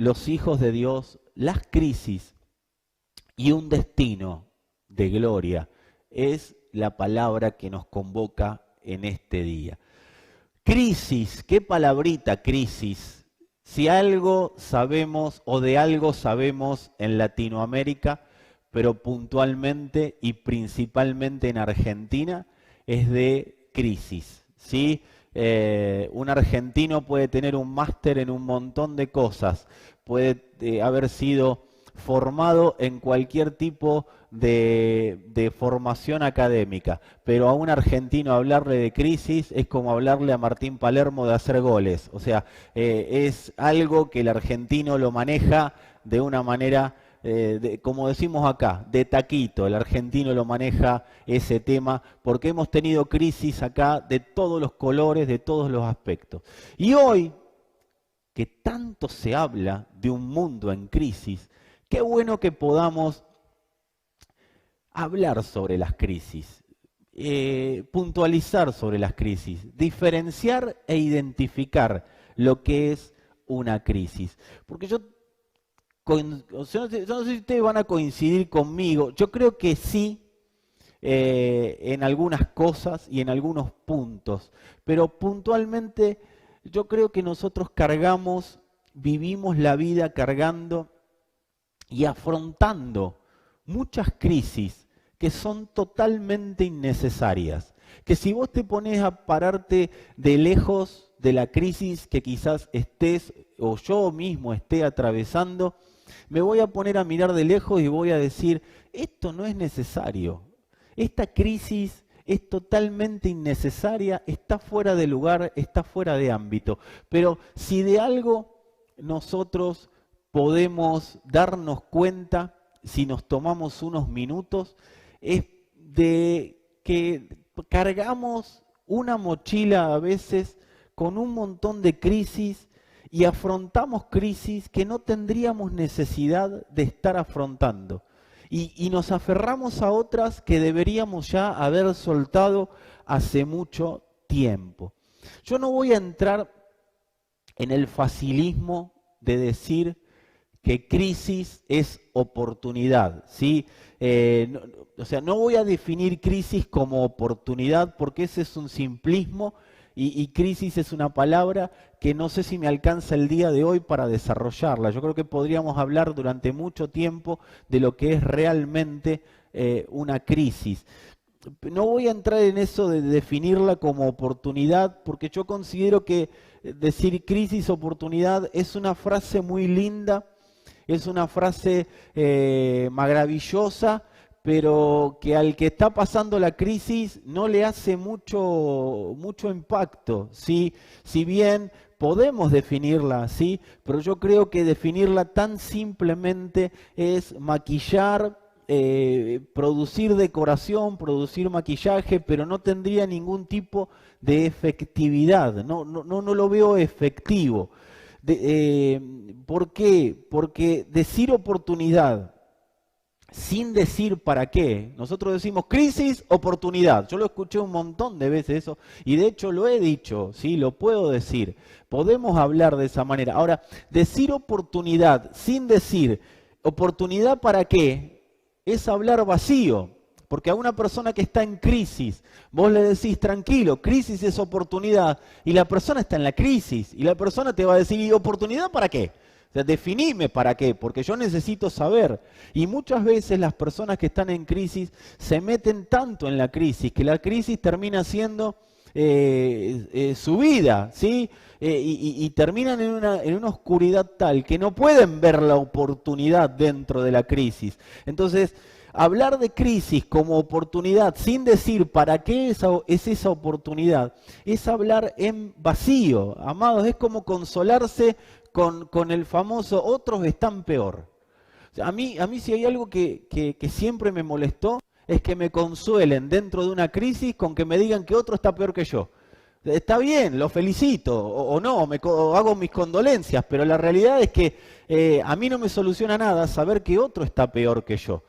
los hijos de Dios, las crisis y un destino de gloria es la palabra que nos convoca en este día. Crisis, qué palabrita crisis. Si algo sabemos o de algo sabemos en Latinoamérica, pero puntualmente y principalmente en Argentina, es de crisis, ¿sí? Un argentino puede tener un máster en un montón de cosas, puede haber sido formado en cualquier tipo de formación académica, pero a un argentino hablarle de crisis es como hablarle a Martín Palermo de hacer goles. O sea, es algo que el argentino lo maneja de una manera, como decimos acá, de taquito. El argentino lo maneja ese tema porque hemos tenido crisis acá de todos los colores, de todos los aspectos. Y hoy, que tanto se habla de un mundo en crisis, qué bueno que podamos hablar sobre las crisis, puntualizar sobre las crisis, diferenciar e identificar lo que es una crisis. Porque yo no sé si ustedes van a coincidir conmigo, yo creo que sí, en algunas cosas y en algunos puntos, pero puntualmente yo creo que nosotros vivimos la vida cargando y afrontando muchas crisis que son totalmente innecesarias. Que si vos te pones a pararte de lejos de la crisis que quizás estés o yo mismo esté atravesando, me voy a poner a mirar de lejos y voy a decir, esto no es necesario. Esta crisis es totalmente innecesaria, está fuera de lugar, está fuera de ámbito. Pero si de algo nosotros podemos darnos cuenta, si nos tomamos unos minutos, es de que cargamos una mochila a veces con un montón de crisis y afrontamos crisis que no tendríamos necesidad de estar afrontando. Y nos aferramos a otras que deberíamos ya haber soltado hace mucho tiempo. Yo no voy a entrar en el facilismo de decir que crisis es oportunidad, ¿sí? No voy a definir crisis como oportunidad porque ese es un simplismo y crisis es una palabra que no sé si me alcanza el día de hoy para desarrollarla. Yo creo que podríamos hablar durante mucho tiempo de lo que es realmente una crisis. No voy a entrar en eso de definirla como oportunidad porque yo considero que decir crisis, oportunidad es una frase muy linda, es una frase maravillosa, pero que al que está pasando la crisis no le hace mucho impacto, ¿sí? Si bien podemos definirla así, pero yo creo que definirla tan simplemente es maquillar, producir decoración, producir maquillaje, pero no tendría ningún tipo de efectividad, no lo veo efectivo. ¿Por qué? Porque decir oportunidad sin decir para qué. Nosotros decimos crisis, oportunidad. Yo lo escuché un montón de veces eso y de hecho lo he dicho, ¿sí? Lo puedo decir. Podemos hablar de esa manera. Ahora, decir oportunidad sin decir oportunidad para qué es hablar vacío. Porque a una persona que está en crisis, vos le decís, tranquilo, crisis es oportunidad, y la persona está en la crisis, y la persona te va a decir, ¿y oportunidad para qué? O sea, definime para qué, porque yo necesito saber. Y muchas veces las personas que están en crisis se meten tanto en la crisis, que la crisis termina siendo su vida, ¿sí? Y terminan en una oscuridad tal que no pueden ver la oportunidad dentro de la crisis. Entonces, hablar de crisis como oportunidad sin decir para qué es esa oportunidad, es hablar en vacío, amados, es como consolarse con el famoso otros están peor. O sea, a mí si hay algo que siempre me molestó es que me consuelen dentro de una crisis con que me digan que otro está peor que yo. Está bien, lo felicito, o no, hago mis condolencias, pero la realidad es que a mí no me soluciona nada saber que otro está peor que yo.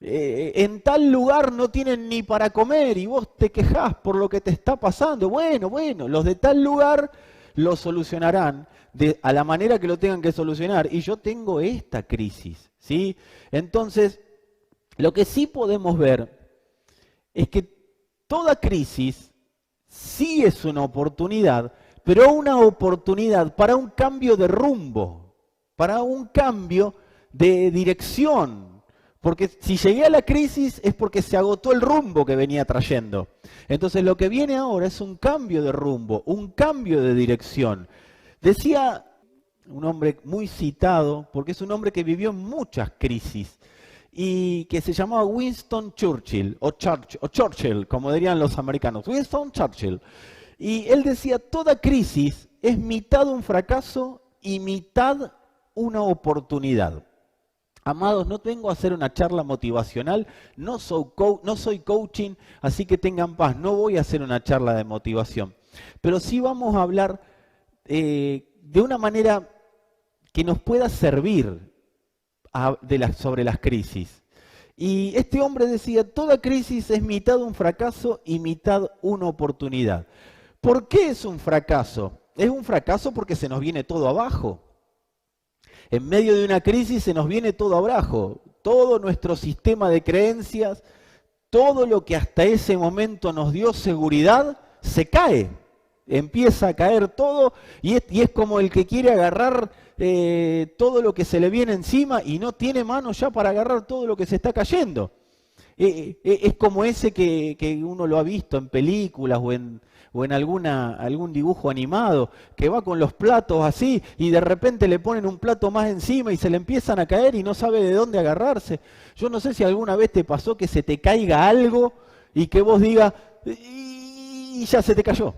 En tal lugar no tienen ni para comer y vos te quejás por lo que te está pasando. Bueno, los de tal lugar lo solucionarán. a la manera que lo tengan que solucionar. Y yo tengo esta crisis, ¿sí? Entonces, lo que sí podemos ver es que toda crisis sí es una oportunidad, pero una oportunidad para un cambio de rumbo, para un cambio de dirección. Porque si llegué a la crisis es porque se agotó el rumbo que venía trayendo. Entonces lo que viene ahora es un cambio de rumbo, un cambio de dirección. Decía un hombre muy citado, porque es un hombre que vivió muchas crisis, y que se llamaba Winston Churchill, o Churchill, como dirían los americanos, Winston Churchill. Y él decía, toda crisis es mitad un fracaso y mitad una oportunidad. Amados, no vengo a hacer una charla motivacional, no soy coaching, así que tengan paz, no voy a hacer una charla de motivación. Pero sí vamos a hablar de una manera que nos pueda servir sobre las crisis. Y este hombre decía, toda crisis es mitad un fracaso y mitad una oportunidad. ¿Por qué es un fracaso? Es un fracaso porque se nos viene todo abajo. En medio de una crisis se nos viene todo abajo. Todo nuestro sistema de creencias, todo lo que hasta ese momento nos dio seguridad, se cae. Empieza a caer todo y es como el que quiere agarrar todo lo que se le viene encima y no tiene mano ya para agarrar todo lo que se está cayendo. Es como ese que uno lo ha visto en películas o en algún dibujo animado, que va con los platos así y de repente le ponen un plato más encima y se le empiezan a caer y no sabe de dónde agarrarse. Yo no sé si alguna vez te pasó que se te caiga algo y que vos digas, y ya se te cayó.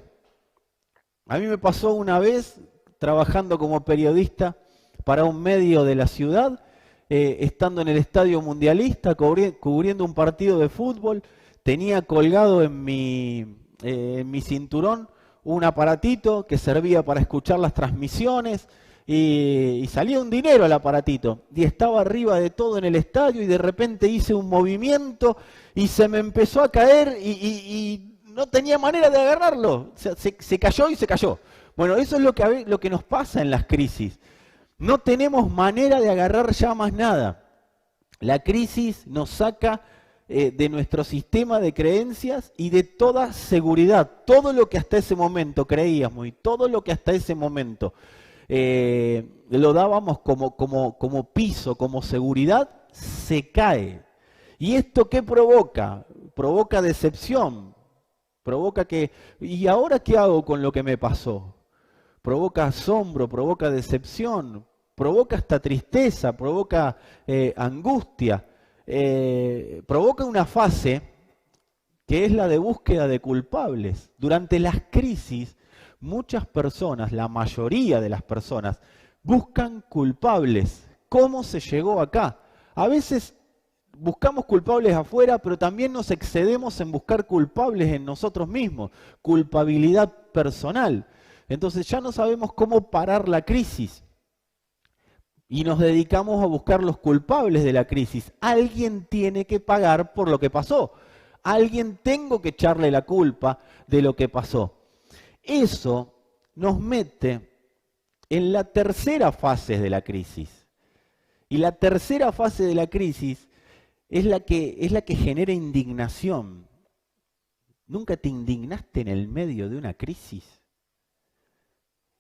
A mí me pasó una vez trabajando como periodista para un medio de la ciudad, estando en el Estadio Mundialista, cubriendo un partido de fútbol, tenía colgado en mi cinturón un aparatito que servía para escuchar las transmisiones y salía un dinero al aparatito. Y estaba arriba de todo en el estadio y de repente hice un movimiento y se me empezó a caer y no tenía manera de agarrarlo. Se cayó y se cayó. Bueno, eso es lo que nos pasa en las crisis. No tenemos manera de agarrar ya más nada. La crisis nos saca de nuestro sistema de creencias y de toda seguridad. Todo lo que hasta ese momento creíamos y todo lo que hasta ese momento lo dábamos como piso, como seguridad, se cae. ¿Y esto qué provoca? Provoca decepción. Provoca que, ¿y ahora qué hago con lo que me pasó? Provoca asombro, provoca decepción, provoca hasta tristeza, provoca angustia, provoca una fase que es la de búsqueda de culpables. Durante las crisis, muchas personas, la mayoría de las personas, buscan culpables. ¿Cómo se llegó acá? A veces buscamos culpables afuera, pero también nos excedemos en buscar culpables en nosotros mismos. Culpabilidad personal. Entonces ya no sabemos cómo parar la crisis y nos dedicamos a buscar los culpables de la crisis. Alguien tiene que pagar por lo que pasó. Alguien tengo que echarle la culpa de lo que pasó. Eso nos mete en la tercera fase de la crisis. Y la tercera fase de la crisis es la que genera indignación. ¿Nunca te indignaste en el medio de una crisis?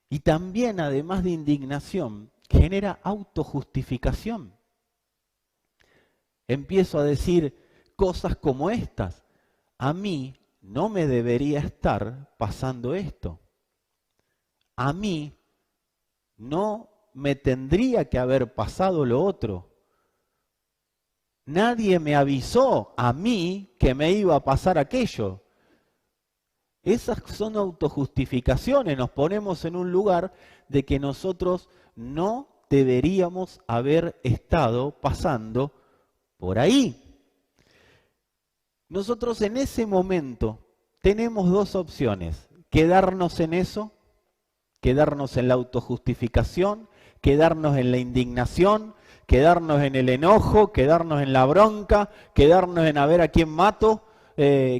Y también, además de indignación, genera autojustificación. Empiezo a decir cosas como estas. A mí no me debería estar pasando esto. A mí no me tendría que haber pasado lo otro. Nadie me avisó a mí que me iba a pasar aquello. Esas son autojustificaciones, nos ponemos en un lugar de que nosotros no deberíamos haber estado pasando por ahí. Nosotros en ese momento tenemos dos opciones: quedarnos en eso, quedarnos en la autojustificación, quedarnos en la indignación, quedarnos en el enojo, quedarnos en la bronca, quedarnos en a ver a quién mato,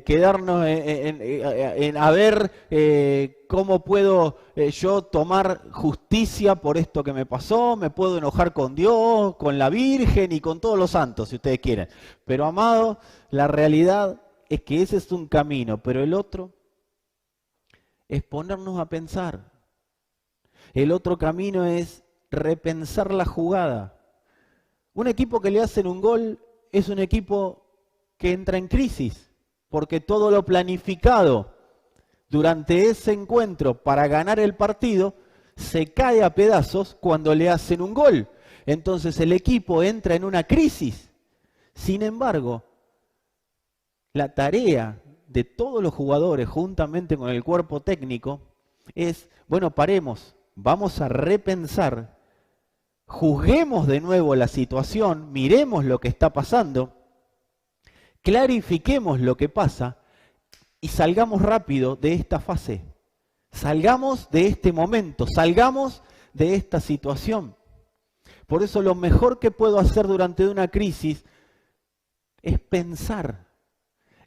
quedarnos en a ver cómo puedo yo tomar justicia por esto que me pasó, me puedo enojar con Dios, con la Virgen y con todos los santos, si ustedes quieren. Pero, amado, la realidad es que ese es un camino, pero el otro es ponernos a pensar. El otro camino es repensar la jugada. Un equipo que le hacen un gol es un equipo que entra en crisis, porque todo lo planificado durante ese encuentro para ganar el partido se cae a pedazos cuando le hacen un gol. Entonces el equipo entra en una crisis. Sin embargo, la tarea de todos los jugadores, juntamente con el cuerpo técnico, es, bueno, paremos, vamos a repensar, juzguemos de nuevo la situación, miremos lo que está pasando, clarifiquemos lo que pasa y salgamos rápido de esta fase. Salgamos de este momento, salgamos de esta situación. Por eso lo mejor que puedo hacer durante una crisis es pensar,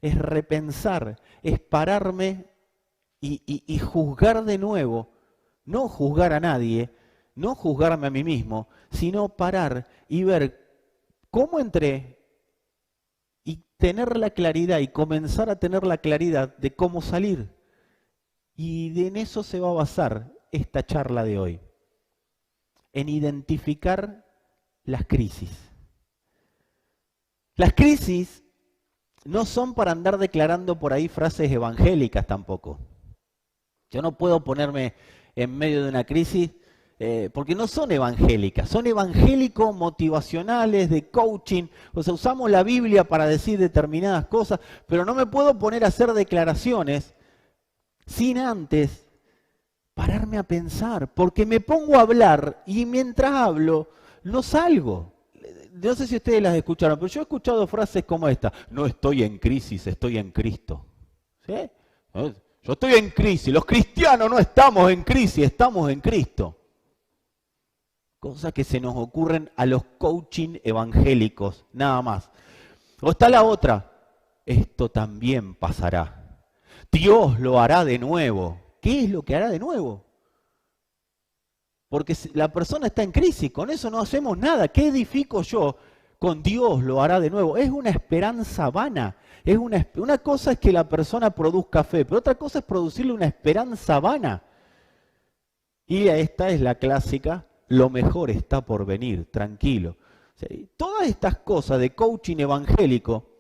es repensar, es pararme y juzgar de nuevo. No juzgar a nadie, no juzgarme a mí mismo, sino parar y ver cómo entré y tener la claridad y comenzar a tener la claridad de cómo salir. Y en eso se va a basar esta charla de hoy, en identificar las crisis. Las crisis no son para andar declarando por ahí frases evangélicas tampoco. Yo no puedo ponerme en medio de una crisis porque no son evangélicas, son evangélico-motivacionales, de coaching. O sea, usamos la Biblia para decir determinadas cosas, pero no me puedo poner a hacer declaraciones sin antes pararme a pensar, porque me pongo a hablar y mientras hablo no salgo. No sé si ustedes las escucharon, pero yo he escuchado frases como esta: no estoy en crisis, estoy en Cristo. ¿Sí? Yo estoy en crisis, los cristianos no estamos en crisis, estamos en Cristo. Cosas que se nos ocurren a los coaching evangélicos, nada más. O está la otra: esto también pasará. Dios lo hará de nuevo. ¿Qué es lo que hará de nuevo? Porque la persona está en crisis, con eso no hacemos nada. ¿Qué edifico yo? Con Dios lo hará de nuevo. Es una esperanza vana. Una cosa es que la persona produzca fe, pero otra cosa es producirle una esperanza vana. Y esta es la clásica: lo mejor está por venir, tranquilo. O sea, todas estas cosas de coaching evangélico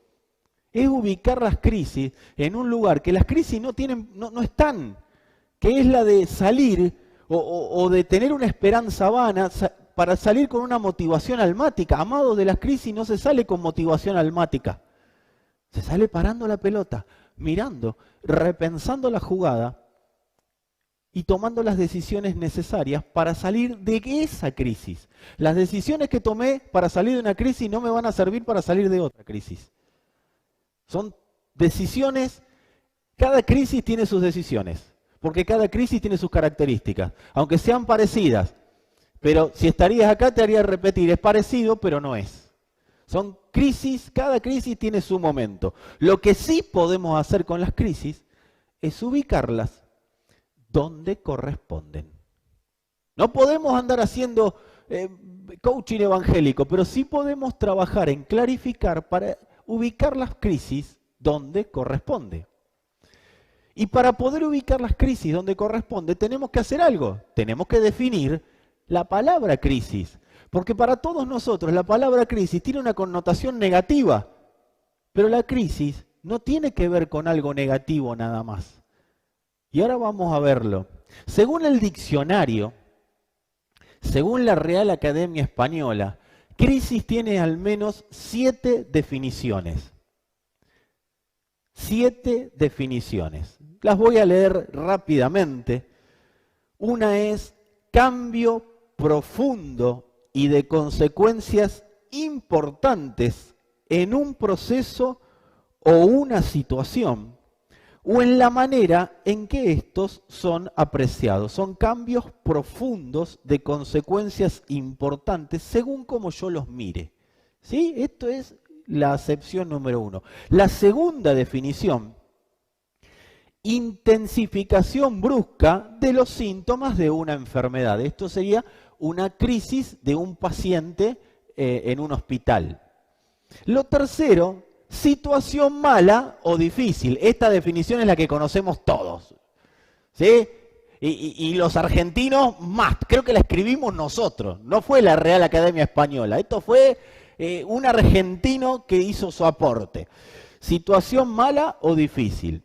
es ubicar las crisis en un lugar que las crisis no están, que es la de salir o de tener una esperanza vana para salir con una motivación almática. Amado, de las crisis no se sale con motivación almática. Se sale parando la pelota, mirando, repensando la jugada y tomando las decisiones necesarias para salir de esa crisis. Las decisiones que tomé para salir de una crisis no me van a servir para salir de otra crisis. Son decisiones, cada crisis tiene sus decisiones, porque cada crisis tiene sus características, aunque sean parecidas. Pero si estarías acá te haría repetir, es parecido, pero no es. Son crisis, cada crisis tiene su momento. Lo que sí podemos hacer con las crisis es ubicarlas donde corresponden. No podemos andar haciendo coaching evangélico, pero sí podemos trabajar en clarificar para ubicar las crisis donde corresponde. Y para poder ubicar las crisis donde corresponde tenemos que hacer algo, tenemos que definir la palabra crisis, porque para todos nosotros la palabra crisis tiene una connotación negativa, pero la crisis no tiene que ver con algo negativo nada más. Y ahora vamos a verlo. Según el diccionario, según la Real Academia Española, crisis tiene al menos 7 definiciones. 7 definiciones. Las voy a leer rápidamente. Una es cambio profundo y de consecuencias importantes en un proceso o una situación, o en la manera en que estos son apreciados. Son cambios profundos de consecuencias importantes según como yo los mire. ¿Sí? Esto es la acepción número 1. La segunda definición: intensificación brusca de los síntomas de una enfermedad. Esto sería una crisis de un paciente en un hospital. Lo tercero, situación mala o difícil. Esta definición es la que conocemos todos, ¿sí? Y los argentinos más, creo que la escribimos nosotros, no fue la Real Academia Española, esto fue un argentino que hizo su aporte. Situación mala o difícil.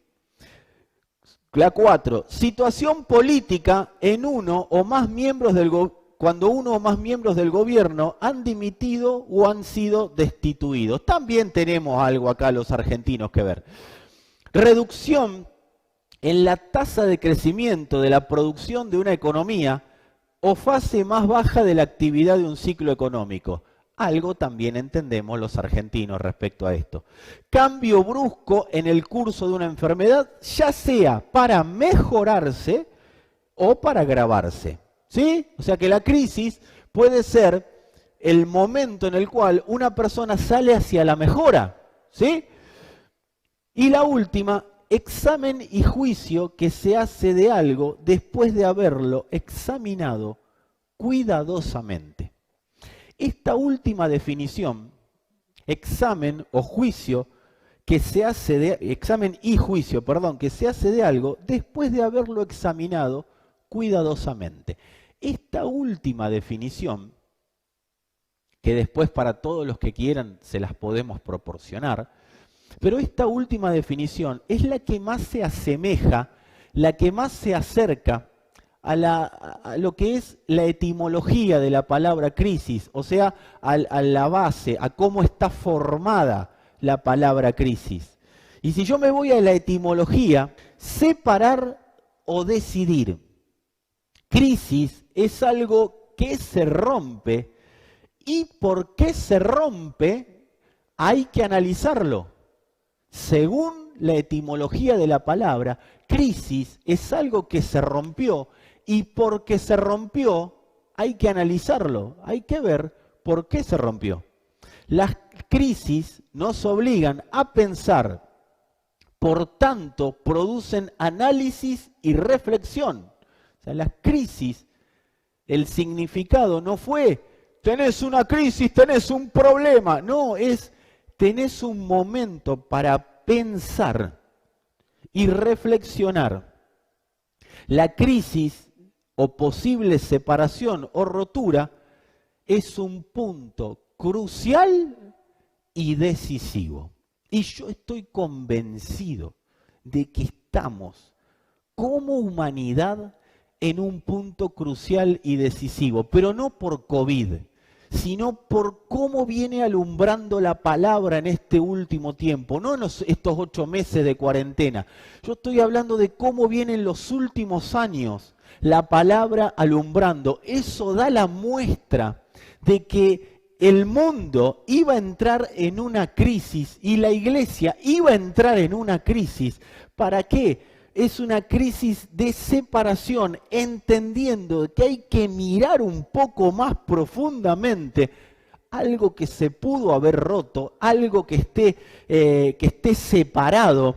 La 4, situación política en uno o más miembros del cuando uno o más miembros del gobierno han dimitido o han sido destituidos. También tenemos algo acá los argentinos que ver. Reducción en la tasa de crecimiento de la producción de una economía o fase más baja de la actividad de un ciclo económico. Algo también entendemos los argentinos respecto a esto. Cambio brusco en el curso de una enfermedad, ya sea para mejorarse o para agravarse. ¿Sí? O sea que la crisis puede ser el momento en el cual una persona sale hacia la mejora. ¿Sí? Y la última, examen y juicio que se hace de algo después de haberlo examinado cuidadosamente. Esta última definición, examen o juicio que se hace de examen y juicio, perdón, que se hace de algo después de haberlo examinado cuidadosamente. Esta última definición, que después para todos los que quieran se las podemos proporcionar, pero esta última definición es la que más se asemeja, la que más se acerca a lo que es la etimología de la palabra crisis, o sea, a la base, a cómo está formada la palabra crisis. Y si yo me voy a la etimología, separar o decidir. Crisis es algo que se rompe, y por qué se rompe hay que analizarlo. Según la etimología de la palabra, crisis es algo que se rompió, y porque se rompió hay que analizarlo, hay que ver por qué se rompió. Las crisis nos obligan a pensar, por tanto producen análisis y reflexión. O sea, las crisis, el significado no fue tenés una crisis, tenés un problema, no, es tenés un momento para pensar y reflexionar. La crisis o posible separación o rotura es un punto crucial y decisivo. Y yo estoy convencido de que estamos como humanidad en un punto crucial y decisivo, pero no por COVID, sino por cómo viene alumbrando la palabra en este último tiempo, no en estos 8 meses de cuarentena. Yo estoy hablando de cómo viene en los últimos años la palabra alumbrando. Eso da la muestra de que el mundo iba a entrar en una crisis y la iglesia iba a entrar en una crisis. ¿Para qué? Es una crisis de separación, entendiendo que hay que mirar un poco más profundamente algo que se pudo haber roto, algo que esté separado,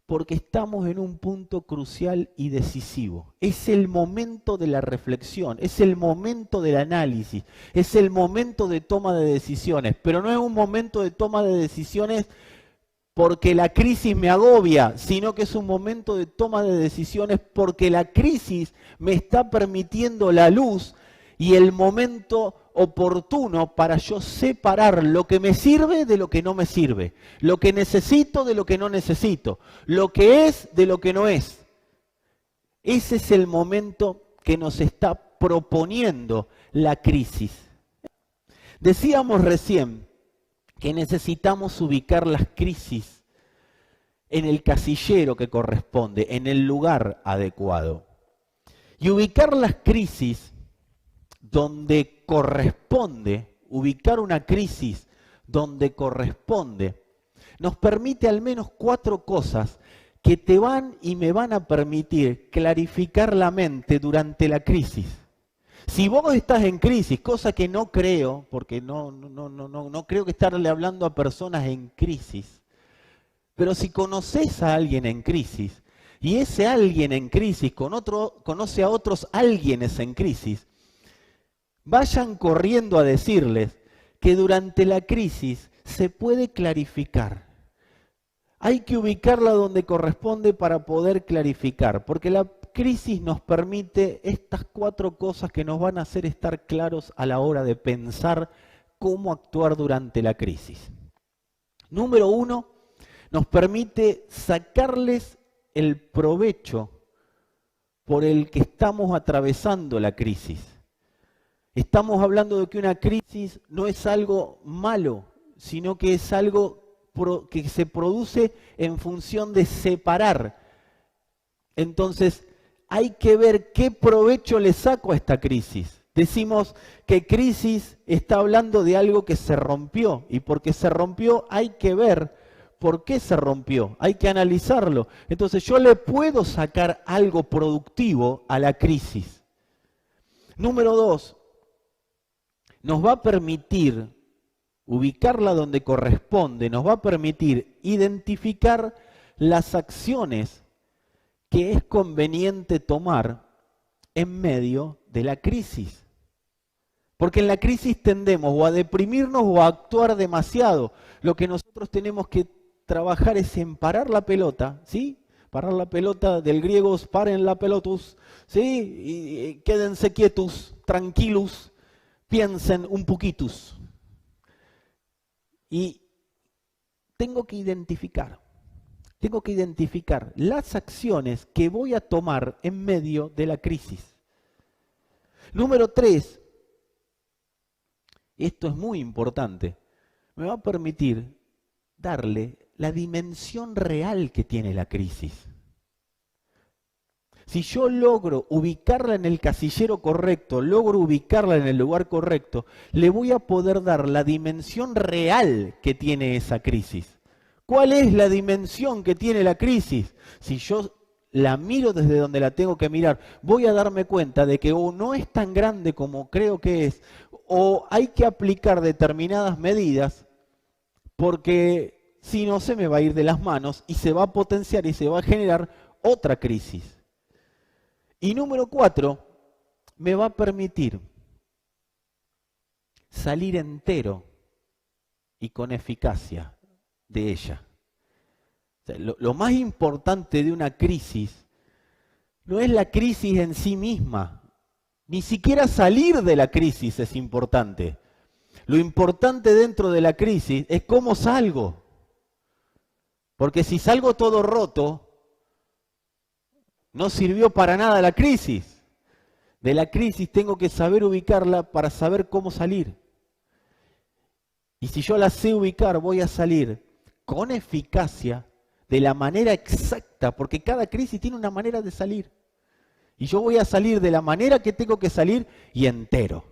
porque estamos en un punto crucial y decisivo. Es el momento de la reflexión, es el momento del análisis, es el momento de toma de decisiones, pero no es un momento de toma de decisiones porque la crisis me agobia, sino que es un momento de toma de decisiones porque la crisis me está permitiendo la luz y el momento oportuno para yo separar lo que me sirve de lo que no me sirve, lo que necesito de lo que no necesito, lo que es de lo que no es. Ese es el momento que nos está proponiendo la crisis. Decíamos recién que necesitamos ubicar las crisis en el casillero que corresponde, en el lugar adecuado. Y ubicar las crisis donde corresponde, ubicar una crisis donde corresponde, nos permite al menos 4 cosas que te van y me van a permitir clarificar la mente durante la crisis. Si vos estás en crisis, cosa que no creo, porque no creo que estarle hablando a personas en crisis, pero si conoces a alguien en crisis, y ese alguien en crisis conoce a otros alguienes en crisis, vayan corriendo a decirles que durante la crisis se puede clarificar. Hay que ubicarla donde corresponde para poder clarificar, porque la crisis nos permite estas 4 cosas que nos van a hacer estar claros a la hora de pensar cómo actuar durante la crisis. Número 1, nos permite sacarles el provecho por el que estamos atravesando la crisis. Estamos hablando de que una crisis no es algo malo, sino que es algo que se produce en función de separar. Entonces, hay que ver qué provecho le saco a esta crisis. Decimos que crisis está hablando de algo que se rompió, y porque se rompió hay que ver por qué se rompió, hay que analizarlo. Entonces yo le puedo sacar algo productivo a la crisis. Número 2, nos va a permitir ubicarla donde corresponde, nos va a permitir identificar las acciones que es conveniente tomar en medio de la crisis. Porque en la crisis tendemos o a deprimirnos o a actuar demasiado. Lo que nosotros tenemos que trabajar es en parar la pelota, ¿sí? Parar la pelota, del griego paren la pelotus, ¿sí? Y quédense quietos, tranquilos, piensen un poquitus. Y tengo que identificar las acciones que voy a tomar en medio de la crisis. Número 3, esto es muy importante, me va a permitir darle la dimensión real que tiene la crisis. Si yo logro ubicarla en el casillero correcto, logro ubicarla en el lugar correcto, le voy a poder dar la dimensión real que tiene esa crisis. ¿Cuál es la dimensión que tiene la crisis? Si yo la miro desde donde la tengo que mirar, voy a darme cuenta de que o no es tan grande como creo que es, o hay que aplicar determinadas medidas, porque si no se me va a ir de las manos y se va a potenciar y se va a generar otra crisis. Y número 4, me va a permitir salir entero y con eficacia de ella. O sea, lo más importante de una crisis no es la crisis en sí misma, ni siquiera salir de la crisis es importante. Lo importante dentro de la crisis es cómo salgo. Porque si salgo todo roto, no sirvió para nada la crisis. De la crisis tengo que saber ubicarla para saber cómo salir. Y si yo la sé ubicar, voy a salir con eficacia, de la manera exacta, porque cada crisis tiene una manera de salir. Y yo voy a salir de la manera que tengo que salir y entero.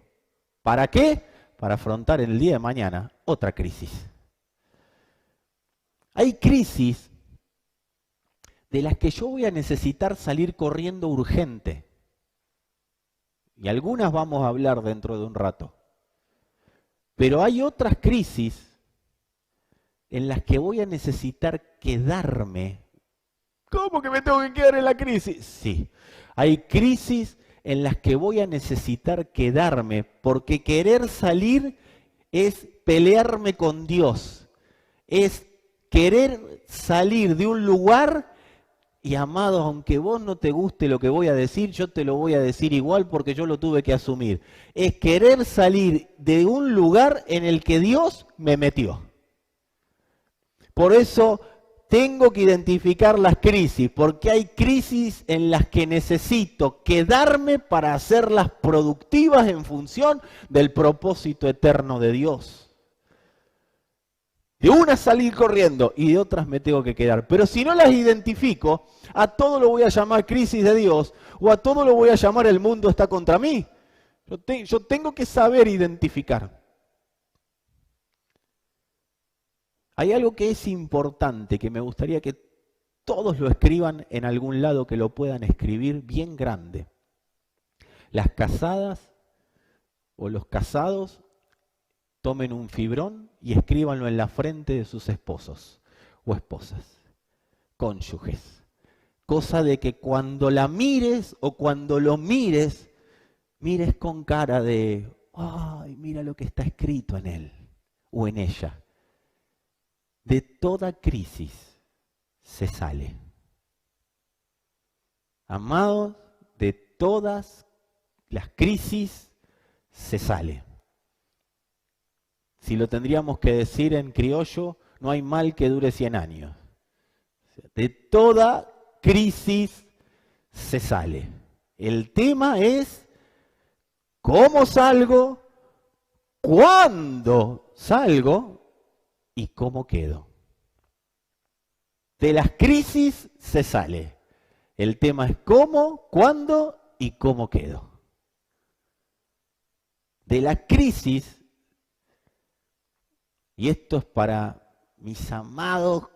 ¿Para qué? Para afrontar en el día de mañana otra crisis. Hay crisis de las que yo voy a necesitar salir corriendo urgente. Y algunas vamos a hablar dentro de un rato. Pero hay otras crisis en las que voy a necesitar quedarme. ¿Cómo que me tengo que quedar en la crisis? Sí, hay crisis en las que voy a necesitar quedarme, porque querer salir es pelearme con Dios, es querer salir de un lugar. Y amados, aunque vos no te guste lo que voy a decir, yo te lo voy a decir igual porque yo lo tuve que asumir. Es querer salir de un lugar en el que Dios me metió. Por eso tengo que identificar las crisis, porque hay crisis en las que necesito quedarme para hacerlas productivas en función del propósito eterno de Dios. De unas salir corriendo y de otras me tengo que quedar. Pero si no las identifico, a todo lo voy a llamar crisis de Dios o a todo lo voy a llamar el mundo está contra mí. Yo tengo que saber identificar. Hay algo que es importante, que me gustaría que todos lo escriban en algún lado, que lo puedan escribir bien grande. Las casadas o los casados tomen un fibrón y escríbanlo en la frente de sus esposos o esposas, cónyuges. Cosa de que cuando la mires o cuando lo mires, mires con cara de, ay, mira lo que está escrito en él o en ella. De toda crisis se sale. Amados, de todas las crisis se sale. Si lo tendríamos que decir en criollo, no hay mal que dure 100 años. De toda crisis se sale. El tema es cómo salgo, cuándo salgo y cómo quedo. De las crisis se sale. El tema es cómo, cuándo y cómo quedo. De la crisis, y esto es para mis amados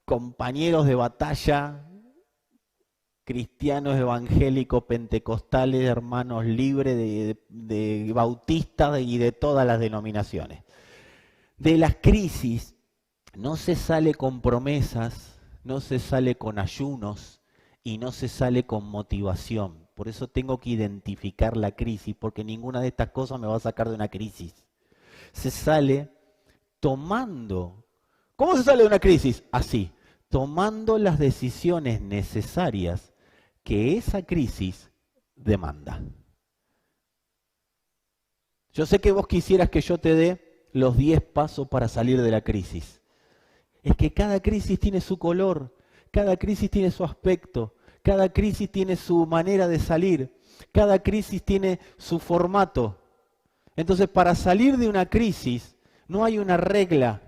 compañeros de batalla, cristianos, evangélicos, pentecostales, hermanos libres, de bautistas y de todas las denominaciones. De las crisis no se sale con promesas, no se sale con ayunos y no se sale con motivación. Por eso tengo que identificar la crisis, porque ninguna de estas cosas me va a sacar de una crisis. Se sale tomando. ¿Cómo se sale de una crisis? Así, tomando las decisiones necesarias que esa crisis demanda. Yo sé que vos quisieras que yo te dé los 10 pasos para salir de la crisis. Es que cada crisis tiene su color, cada crisis tiene su aspecto, cada crisis tiene su manera de salir, cada crisis tiene su formato. Entonces, para salir de una crisis no hay una regla.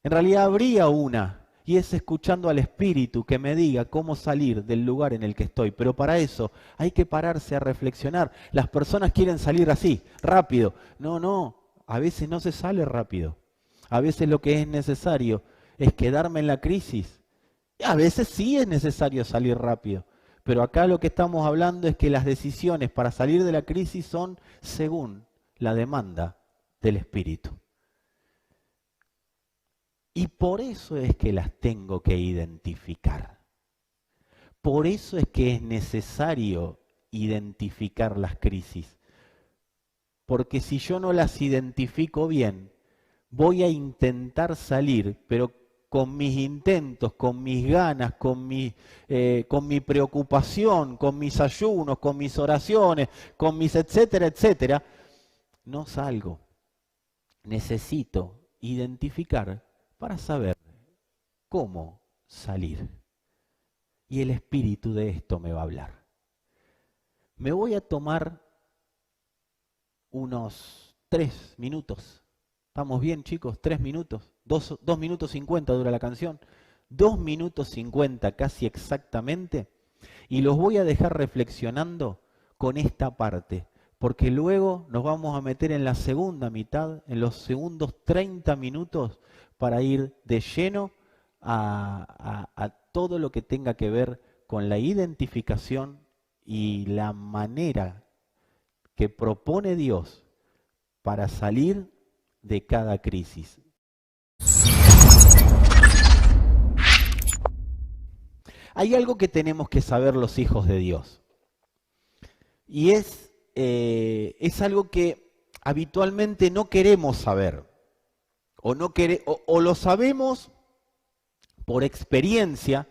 En realidad habría una, y es escuchando al Espíritu que me diga cómo salir del lugar en el que estoy. Pero para eso hay que pararse a reflexionar. Las personas quieren salir así, rápido. No, a veces no se sale rápido. A veces lo que es necesario es quedarme en la crisis. Y a veces sí es necesario salir rápido. Pero acá lo que estamos hablando es que las decisiones para salir de la crisis son según la demanda del Espíritu. Y por eso es que las tengo que identificar. Por eso es que es necesario identificar las crisis. Porque si yo no las identifico bien, voy a intentar salir, pero con mis intentos, con mis ganas, con mi preocupación, con mis ayunos, con mis oraciones, con mis etcétera, etcétera, no salgo. Necesito identificar para saber cómo salir. Y el Espíritu de esto me va a hablar. Me voy a tomar unos 3 minutos. ¿Estamos bien, chicos? 3 minutos. 2 minutos 50 dura la canción. 2 minutos 50 casi exactamente. Y los voy a dejar reflexionando con esta parte. Porque luego nos vamos a meter en la segunda mitad, en los segundos 30 minutos, para ir de lleno a todo lo que tenga que ver con la identificación y la manera que propone Dios para salir de cada crisis. Hay algo que tenemos que saber los hijos de Dios. Y es algo que habitualmente no queremos saber. O lo sabemos por experiencia,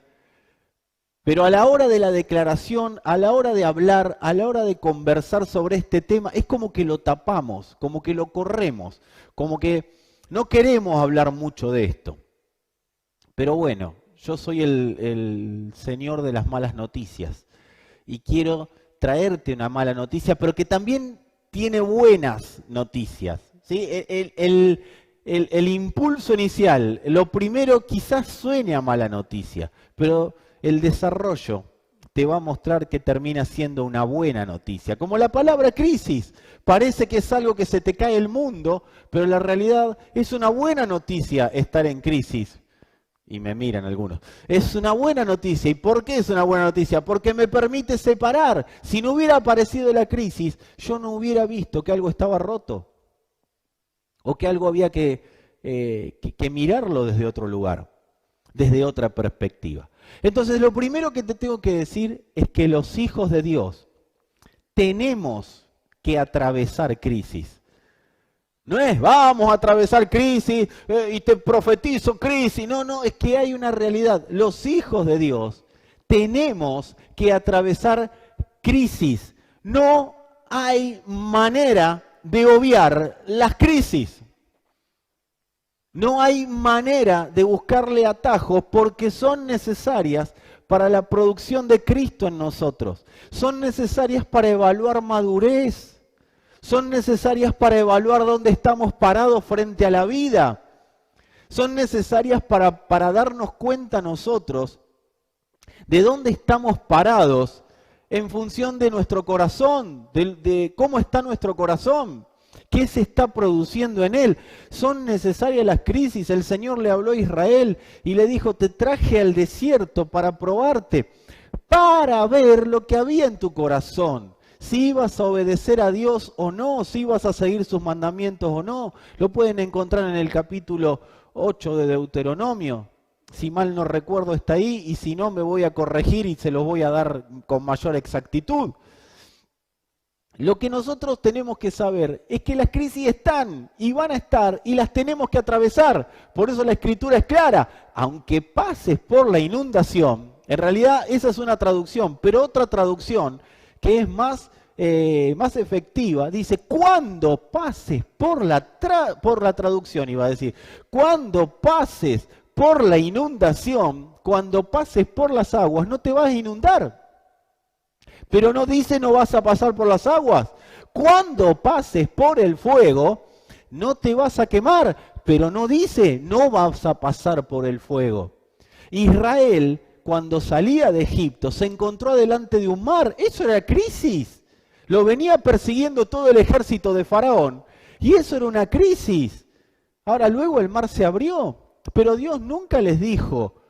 pero a la hora de la declaración, a la hora de hablar, a la hora de conversar sobre este tema, es como que lo tapamos, como que lo corremos, como que no queremos hablar mucho de esto. Pero bueno, yo soy el señor de las malas noticias y quiero traerte una mala noticia, pero que también tiene buenas noticias, ¿sí? El impulso inicial, lo primero quizás suene a mala noticia, pero el desarrollo te va a mostrar que termina siendo una buena noticia. Como la palabra crisis, parece que es algo que se te cae el mundo, pero la realidad es una buena noticia estar en crisis. Y me miran algunos. Es una buena noticia. ¿Y por qué es una buena noticia? Porque me permite separar. Si no hubiera aparecido la crisis, yo no hubiera visto que algo estaba roto. O que algo había que mirarlo desde otro lugar, desde otra perspectiva. Entonces, lo primero que te tengo que decir es que los hijos de Dios tenemos que atravesar crisis. No es, vamos a atravesar crisis y te profetizo crisis. No, es que hay una realidad. Los hijos de Dios tenemos que atravesar crisis. No hay manera de obviar las crisis. No hay manera de buscarle atajos porque son necesarias para la producción de Cristo en nosotros. Son necesarias para evaluar madurez. Son necesarias para evaluar dónde estamos parados frente a la vida. Son necesarias para darnos cuenta nosotros de dónde estamos parados en función de nuestro corazón, de cómo está nuestro corazón, qué se está produciendo en él. Son necesarias las crisis. El Señor le habló a Israel y le dijo, te traje al desierto para probarte, para ver lo que había en tu corazón. Si ibas a obedecer a Dios o no, si ibas a seguir sus mandamientos o no. Lo pueden encontrar en el capítulo 8 de Deuteronomio. Si mal no recuerdo está ahí, y si no me voy a corregir y se los voy a dar con mayor exactitud. Lo que nosotros tenemos que saber es que las crisis están y van a estar y las tenemos que atravesar. Por eso la Escritura es clara. Aunque pases por la inundación, en realidad esa es una traducción, pero otra traducción que es más efectiva, dice, cuando pases por la traducción, iba a decir, cuando pases por la inundación, cuando pases por las aguas, no te vas a inundar. Pero no dice no vas a pasar por las aguas. Cuando pases por el fuego, no te vas a quemar, pero no dice no vas a pasar por el fuego. Israel, cuando salía de Egipto, se encontró delante de un mar. Eso era crisis. Lo venía persiguiendo todo el ejército de Faraón. Y eso era una crisis. Ahora, luego el mar se abrió. Pero Dios nunca les dijo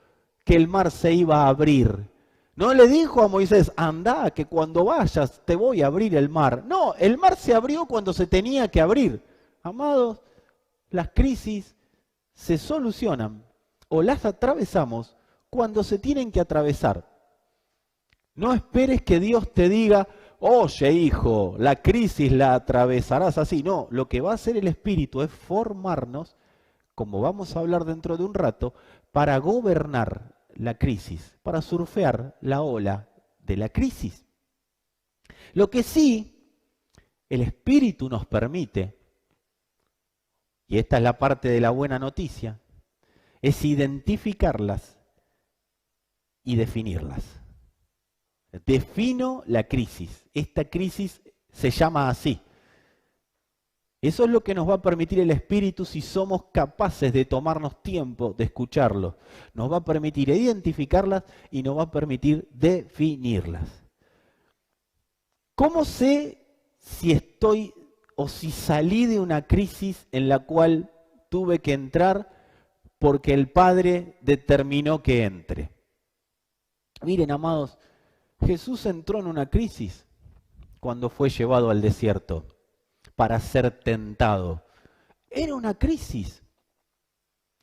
que el mar se iba a abrir. No le dijo a Moisés, anda, que cuando vayas te voy a abrir el mar. No, el mar se abrió cuando se tenía que abrir. Amados, las crisis se solucionan o las atravesamos cuando se tienen que atravesar. No esperes que Dios te diga, oye hijo, la crisis la atravesarás así. No, lo que va a hacer el Espíritu es formarnos, como vamos a hablar dentro de un rato, para gobernar la crisis, para surfear la ola de la crisis. Lo que sí, el Espíritu nos permite, y esta es la parte de la buena noticia, es identificarlas y definirlas. Defino la crisis. Esta crisis se llama así. Eso es lo que nos va a permitir el Espíritu si somos capaces de tomarnos tiempo de escucharlo. Nos va a permitir identificarlas y nos va a permitir definirlas. ¿Cómo sé si estoy o si salí de una crisis en la cual tuve que entrar porque el Padre determinó que entre? Miren, amados, Jesús entró en una crisis cuando fue llevado al desierto para ser tentado. Era una crisis.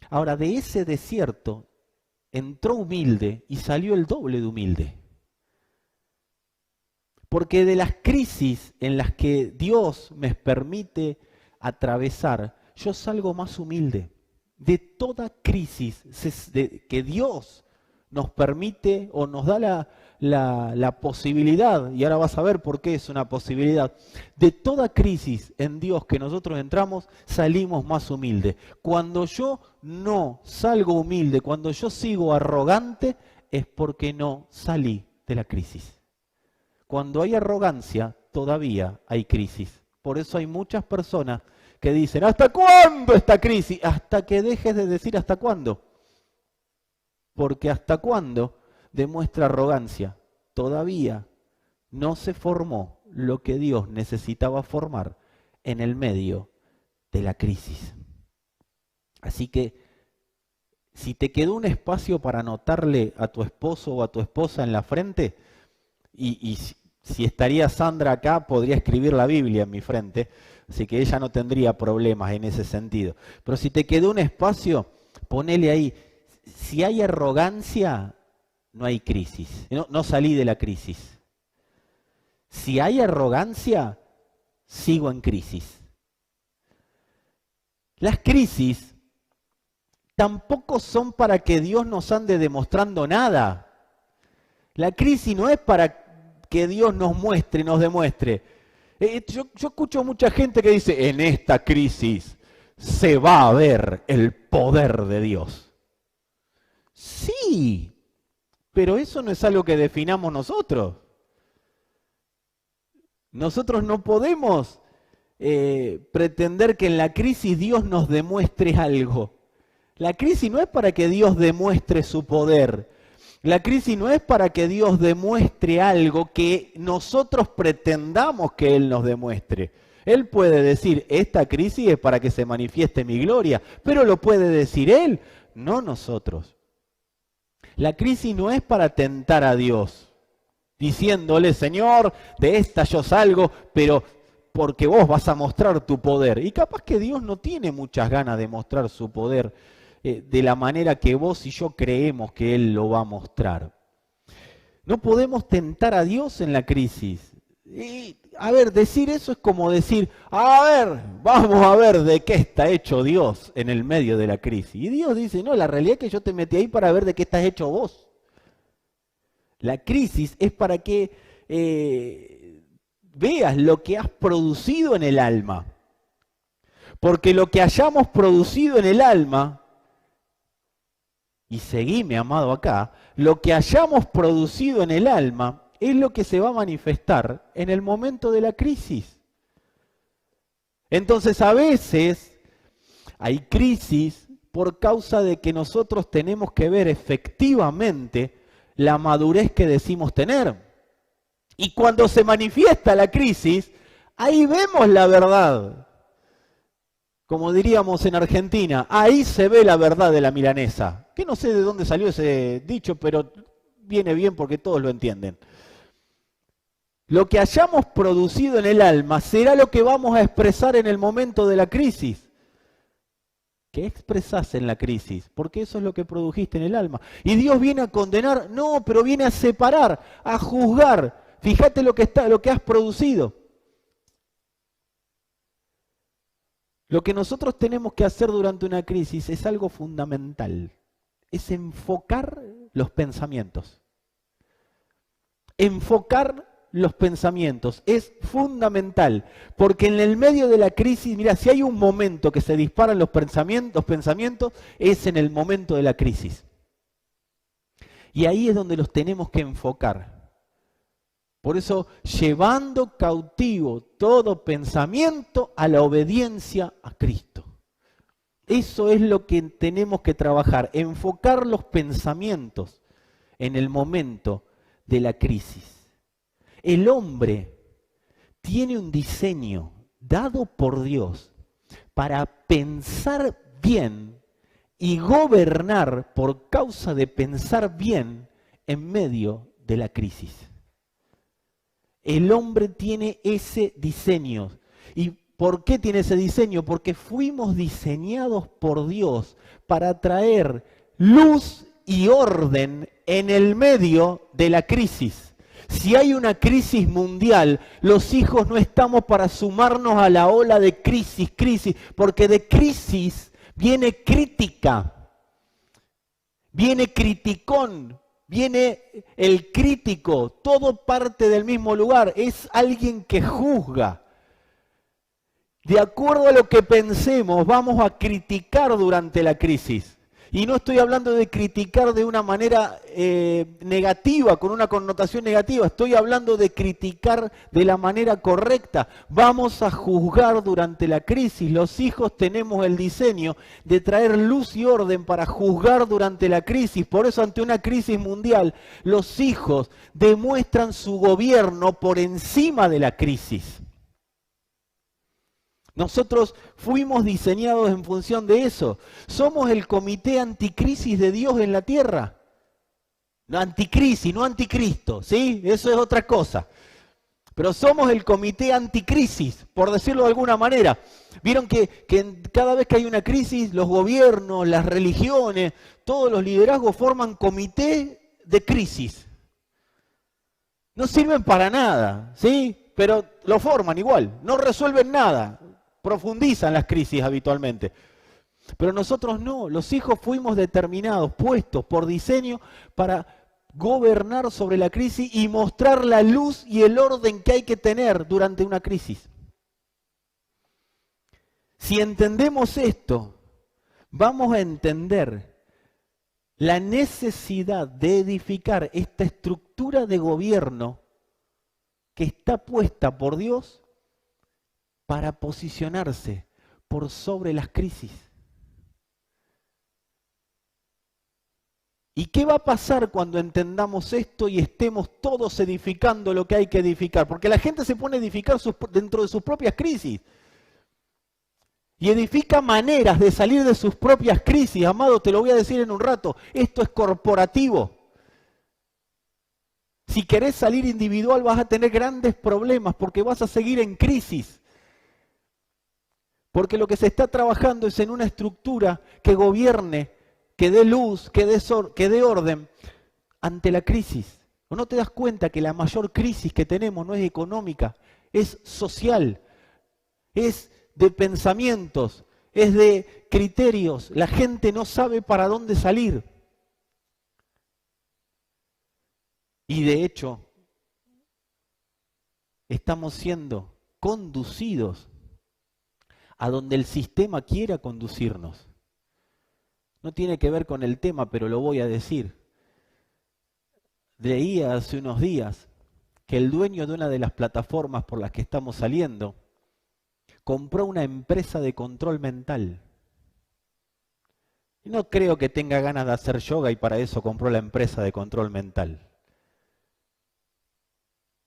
Ahora, de ese desierto entró humilde y salió el doble de humilde. Porque de las crisis en las que Dios me permite atravesar, yo salgo más humilde. De toda crisis que Dios nos permite o nos da la posibilidad, y ahora vas a ver por qué es una posibilidad, de toda crisis en Dios que nosotros entramos, salimos más humildes. Cuando yo no salgo humilde, cuando yo sigo arrogante, es porque no salí de la crisis. Cuando hay arrogancia, todavía hay crisis. Por eso hay muchas personas que dicen, ¿hasta cuándo esta crisis? Hasta que dejes de decir ¿hasta cuándo? Porque hasta cuándo demuestra arrogancia. Todavía no se formó lo que Dios necesitaba formar en el medio de la crisis. Así que si te quedó un espacio para anotarle a tu esposo o a tu esposa en la frente, y si estaría Sandra acá, podría escribir la Biblia en mi frente, así que ella no tendría problemas en ese sentido. Pero si te quedó un espacio, ponele ahí, si hay arrogancia, no hay crisis, no salí de la crisis. Si hay arrogancia, sigo en crisis. Las crisis tampoco son para que Dios nos ande demostrando nada. La crisis no es para que Dios nos muestre, nos demuestre. Yo escucho mucha gente que dice, en esta crisis se va a ver el poder de Dios. Sí, pero eso no es algo que definamos nosotros. Nosotros no podemos pretender que en la crisis Dios nos demuestre algo. La crisis no es para que Dios demuestre su poder. La crisis no es para que Dios demuestre algo que nosotros pretendamos que Él nos demuestre. Él puede decir, esta crisis es para que se manifieste mi gloria, pero lo puede decir Él, no nosotros. La crisis no es para tentar a Dios, diciéndole, Señor, de esta yo salgo, pero porque vos vas a mostrar tu poder. Y capaz que Dios no tiene muchas ganas de mostrar su poder de la manera que vos y yo creemos que Él lo va a mostrar. No podemos tentar a Dios en la crisis. Y, a ver, decir eso es como decir, a ver, vamos a ver de qué está hecho Dios en el medio de la crisis. Y Dios dice, no, la realidad es que yo te metí ahí para ver de qué estás hecho vos. La crisis es para que veas lo que has producido en el alma. Porque lo que hayamos producido en el alma, y seguime, amado, acá, lo que hayamos producido en el alma es lo que se va a manifestar en el momento de la crisis. Entonces, a veces hay crisis por causa de que nosotros tenemos que ver efectivamente la madurez que decimos tener. Y cuando se manifiesta la crisis, ahí vemos la verdad. Como diríamos en Argentina, ahí se ve la verdad de la milanesa. Que no sé de dónde salió ese dicho, pero viene bien porque todos lo entienden. Lo que hayamos producido en el alma será lo que vamos a expresar en el momento de la crisis. ¿Qué expresás en la crisis? Porque eso es lo que produjiste en el alma. Y Dios viene a condenar, no, pero viene a separar, a juzgar. Fíjate lo que has producido. Lo que nosotros tenemos que hacer durante una crisis es algo fundamental. Es enfocar los pensamientos. Enfocar los pensamientos es fundamental, porque en el medio de la crisis, mira, si hay un momento que se disparan los pensamientos, es en el momento de la crisis. Y ahí es donde los tenemos que enfocar. Por eso, llevando cautivo todo pensamiento a la obediencia a Cristo. Eso es lo que tenemos que trabajar, enfocar los pensamientos en el momento de la crisis. El hombre tiene un diseño dado por Dios para pensar bien y gobernar por causa de pensar bien en medio de la crisis. El hombre tiene ese diseño. ¿Y por qué tiene ese diseño? Porque fuimos diseñados por Dios para traer luz y orden en el medio de la crisis. Si hay una crisis mundial, los hijos no estamos para sumarnos a la ola de crisis, porque de crisis viene crítica, viene criticón, viene el crítico, todo parte del mismo lugar, es alguien que juzga. De acuerdo a lo que pensemos, vamos a criticar durante la crisis. Y no estoy hablando de criticar de una manera negativa, con una connotación negativa. Estoy hablando de criticar de la manera correcta. Vamos a juzgar durante la crisis. Los hijos tenemos el diseño de traer luz y orden para juzgar durante la crisis. Por eso, ante una crisis mundial, los hijos demuestran su gobierno por encima de la crisis. Nosotros fuimos diseñados en función de eso. Somos el comité anticrisis de Dios en la tierra. No anticrisis, no anticristo, ¿sí? Eso es otra cosa. Pero somos el comité anticrisis, por decirlo de alguna manera. Vieron que cada vez que hay una crisis, los gobiernos, las religiones, todos los liderazgos forman comité de crisis. No sirven para nada, ¿sí? Pero lo forman igual, no resuelven nada, profundizan las crisis habitualmente. Pero nosotros no, los hijos fuimos determinados, puestos por diseño para gobernar sobre la crisis y mostrar la luz y el orden que hay que tener durante una crisis. Si entendemos esto, vamos a entender la necesidad de edificar esta estructura de gobierno que está puesta por Dios para posicionarse por sobre las crisis. ¿Y qué va a pasar cuando entendamos esto y estemos todos edificando lo que hay que edificar? Porque la gente se pone a edificar dentro de sus propias crisis. Y edifica maneras de salir de sus propias crisis. Amado, te lo voy a decir en un rato. Esto es corporativo. Si querés salir individual vas a tener grandes problemas porque vas a seguir en crisis. Porque lo que se está trabajando es en una estructura que gobierne, que dé luz, que dé orden ante la crisis. ¿O no te das cuenta que la mayor crisis que tenemos no es económica, es social, es de pensamientos, es de criterios? La gente no sabe para dónde salir. Y de hecho, estamos siendo conducidos a donde el sistema quiera conducirnos. No tiene que ver con el tema, pero lo voy a decir. Leía hace unos días que el dueño de una de las plataformas por las que estamos saliendo compró una empresa de control mental. Y no creo que tenga ganas de hacer yoga y para eso compró la empresa de control mental.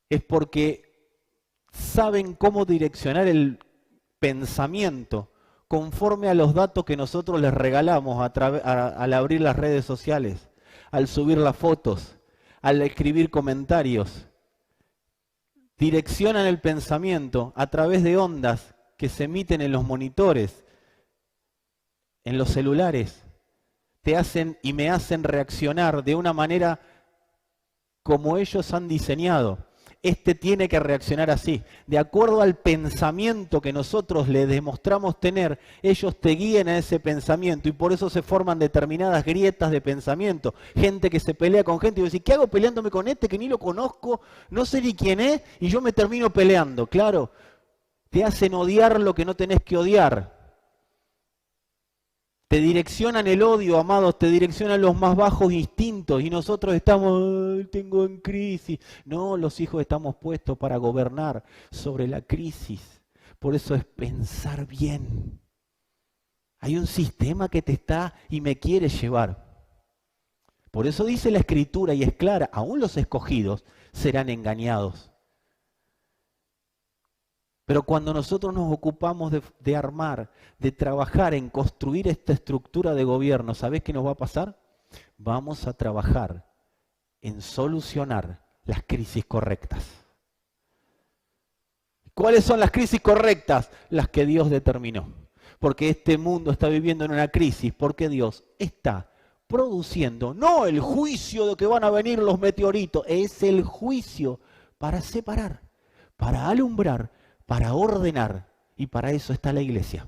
Es porque saben cómo direccionar el pensamiento conforme a los datos que nosotros les regalamos al abrir las redes sociales, al subir las fotos, al escribir comentarios. Direccionan el pensamiento a través de ondas que se emiten en los monitores, en los celulares. Te hacen y me hacen reaccionar de una manera como ellos han diseñado. Este tiene que reaccionar así. De acuerdo al pensamiento que nosotros le demostramos tener, ellos te guían a ese pensamiento y por eso se forman determinadas grietas de pensamiento. Gente que se pelea con gente y dice, ¿qué hago peleándome con este que ni lo conozco, no sé ni quién es y yo me termino peleando? Claro, te hacen odiar lo que no tenés que odiar. Te direccionan el odio, amados, te direccionan los más bajos instintos y nosotros estamos, tengo en crisis. No, los hijos estamos puestos para gobernar sobre la crisis. Por eso es pensar bien. Hay un sistema que te está y me quiere llevar. Por eso dice la Escritura y es clara, aún los escogidos serán engañados. Pero cuando nosotros nos ocupamos de armar, de trabajar en construir esta estructura de gobierno, ¿sabés qué nos va a pasar? Vamos a trabajar en solucionar las crisis correctas. ¿Cuáles son las crisis correctas? Las que Dios determinó. Porque este mundo está viviendo en una crisis, porque Dios está produciendo, no el juicio de que van a venir los meteoritos, es el juicio para separar, para alumbrar, para ordenar, y para eso está la iglesia.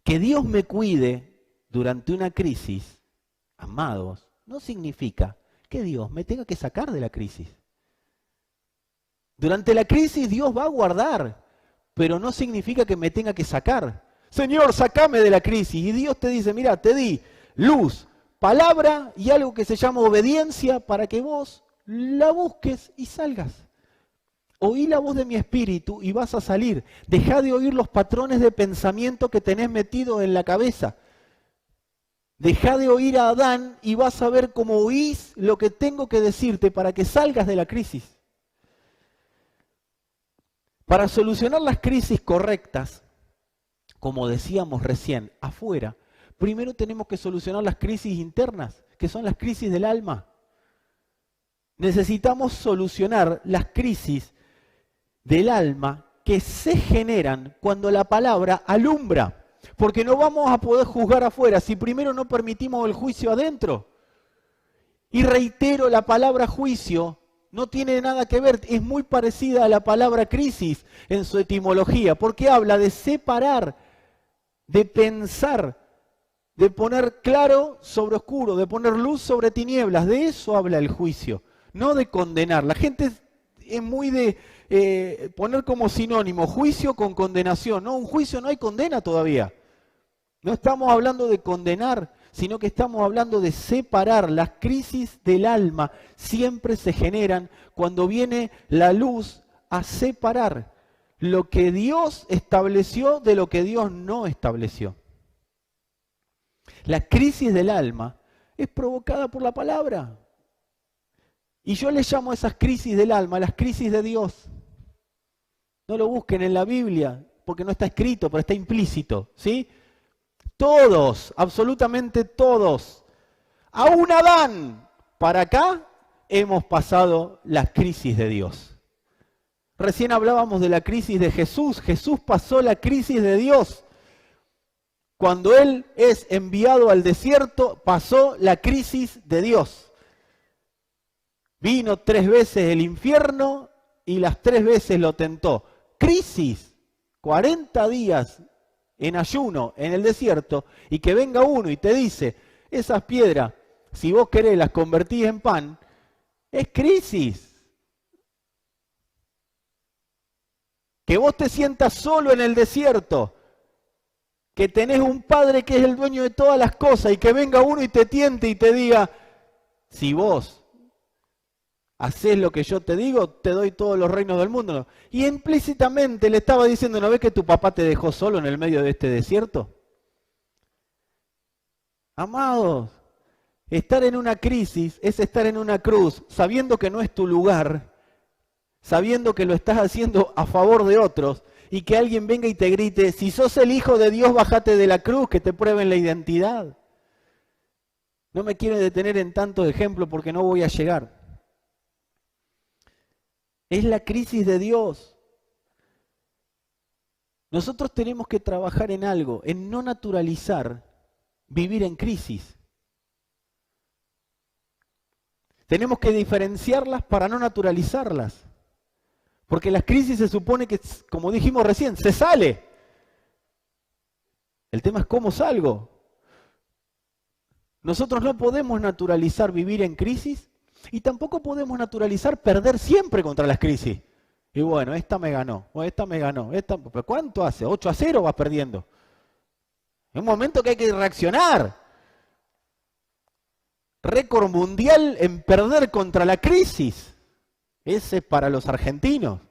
Que Dios me cuide durante una crisis, amados, no significa que Dios me tenga que sacar de la crisis. Durante la crisis Dios va a guardar, pero no significa que me tenga que sacar. Señor, sacame de la crisis. Y Dios te dice, mira, te di luz, palabra y algo que se llama obediencia para que vos la busques y salgas. Oí la voz de mi espíritu y vas a salir. Dejá de oír los patrones de pensamiento que tenés metido en la cabeza. Dejá de oír a Adán y vas a ver cómo oís lo que tengo que decirte para que salgas de la crisis. Para solucionar las crisis correctas, como decíamos recién, afuera, primero tenemos que solucionar las crisis internas, que son las crisis del alma. Necesitamos solucionar las crisis del alma que se generan cuando la palabra alumbra, porque no vamos a poder juzgar afuera si primero no permitimos el juicio adentro. Y reitero, la palabra juicio no tiene nada que ver, es muy parecida a la palabra crisis en su etimología, porque habla de separar, de pensar, de poner claro sobre oscuro, de poner luz sobre tinieblas. De eso habla el juicio, no de condenar. La gente es muy de poner como sinónimo juicio con condenación. No, un juicio no hay condena todavía. No estamos hablando de condenar, sino que estamos hablando de separar. Las crisis del alma siempre se generan cuando viene la luz a separar lo que Dios estableció de lo que Dios no estableció. La crisis del alma es provocada por la palabra. Y yo le llamo a esas crisis del alma las crisis de Dios. No lo busquen en la Biblia, porque no está escrito, pero está implícito, ¿sí? Todos, absolutamente todos, aún Adán, para acá hemos pasado las crisis de Dios. Recién hablábamos de la crisis de Jesús. Jesús pasó la crisis de Dios. Cuando Él es enviado al desierto, pasó la crisis de Dios. Vino 3 veces el infierno y las 3 veces lo tentó. Crisis, 40 días en ayuno en el desierto, y que venga uno y te dice, esas piedras, si vos querés las convertís en pan, es crisis. Que vos te sientas solo en el desierto, que tenés un padre que es el dueño de todas las cosas, y que venga uno y te tiente y te diga, si vos hacés lo que yo te digo, te doy todos los reinos del mundo. Y implícitamente le estaba diciendo, ¿no ves que tu papá te dejó solo en el medio de este desierto? Amados, estar en una crisis es estar en una cruz, sabiendo que no es tu lugar, sabiendo que lo estás haciendo a favor de otros, y que alguien venga y te grite, si sos el Hijo de Dios, bájate de la cruz, que te prueben la identidad. No me quiero detener en tantos ejemplos porque no voy a llegar. Es la crisis de Dios. Nosotros tenemos que trabajar en algo, en no naturalizar vivir en crisis. Tenemos que diferenciarlas para no naturalizarlas. Porque las crisis se supone que, como dijimos recién, se sale. El tema es cómo salgo. Nosotros no podemos naturalizar vivir en crisis y tampoco podemos naturalizar perder siempre contra las crisis. Y bueno, esta me ganó, o esta me ganó. ¿Pero cuánto hace? 8-0 vas perdiendo. Es un momento que hay que reaccionar. Récord mundial en perder contra la crisis. Ese es para los argentinos.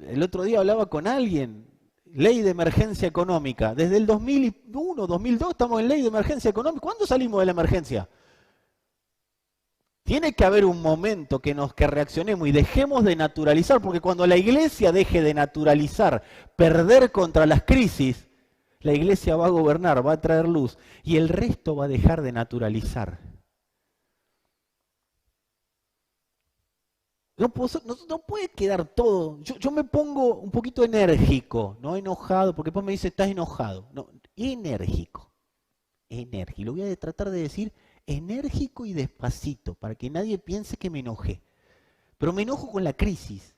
El otro día hablaba con alguien, ley de emergencia económica. Desde el 2001, 2002 estamos en ley de emergencia económica. ¿Cuándo salimos de la emergencia? Tiene que haber un momento que reaccionemos y dejemos de naturalizar, porque cuando la iglesia deje de naturalizar perder contra las crisis, la iglesia va a gobernar, va a traer luz y el resto va a dejar de naturalizar. No puede quedar todo. Yo me pongo un poquito enérgico, no enojado, porque después me dice, estás enojado. No, enérgico. Enérgico. Lo voy a tratar de decir enérgico y despacito, para que nadie piense que me enojé. Pero me enojo con la crisis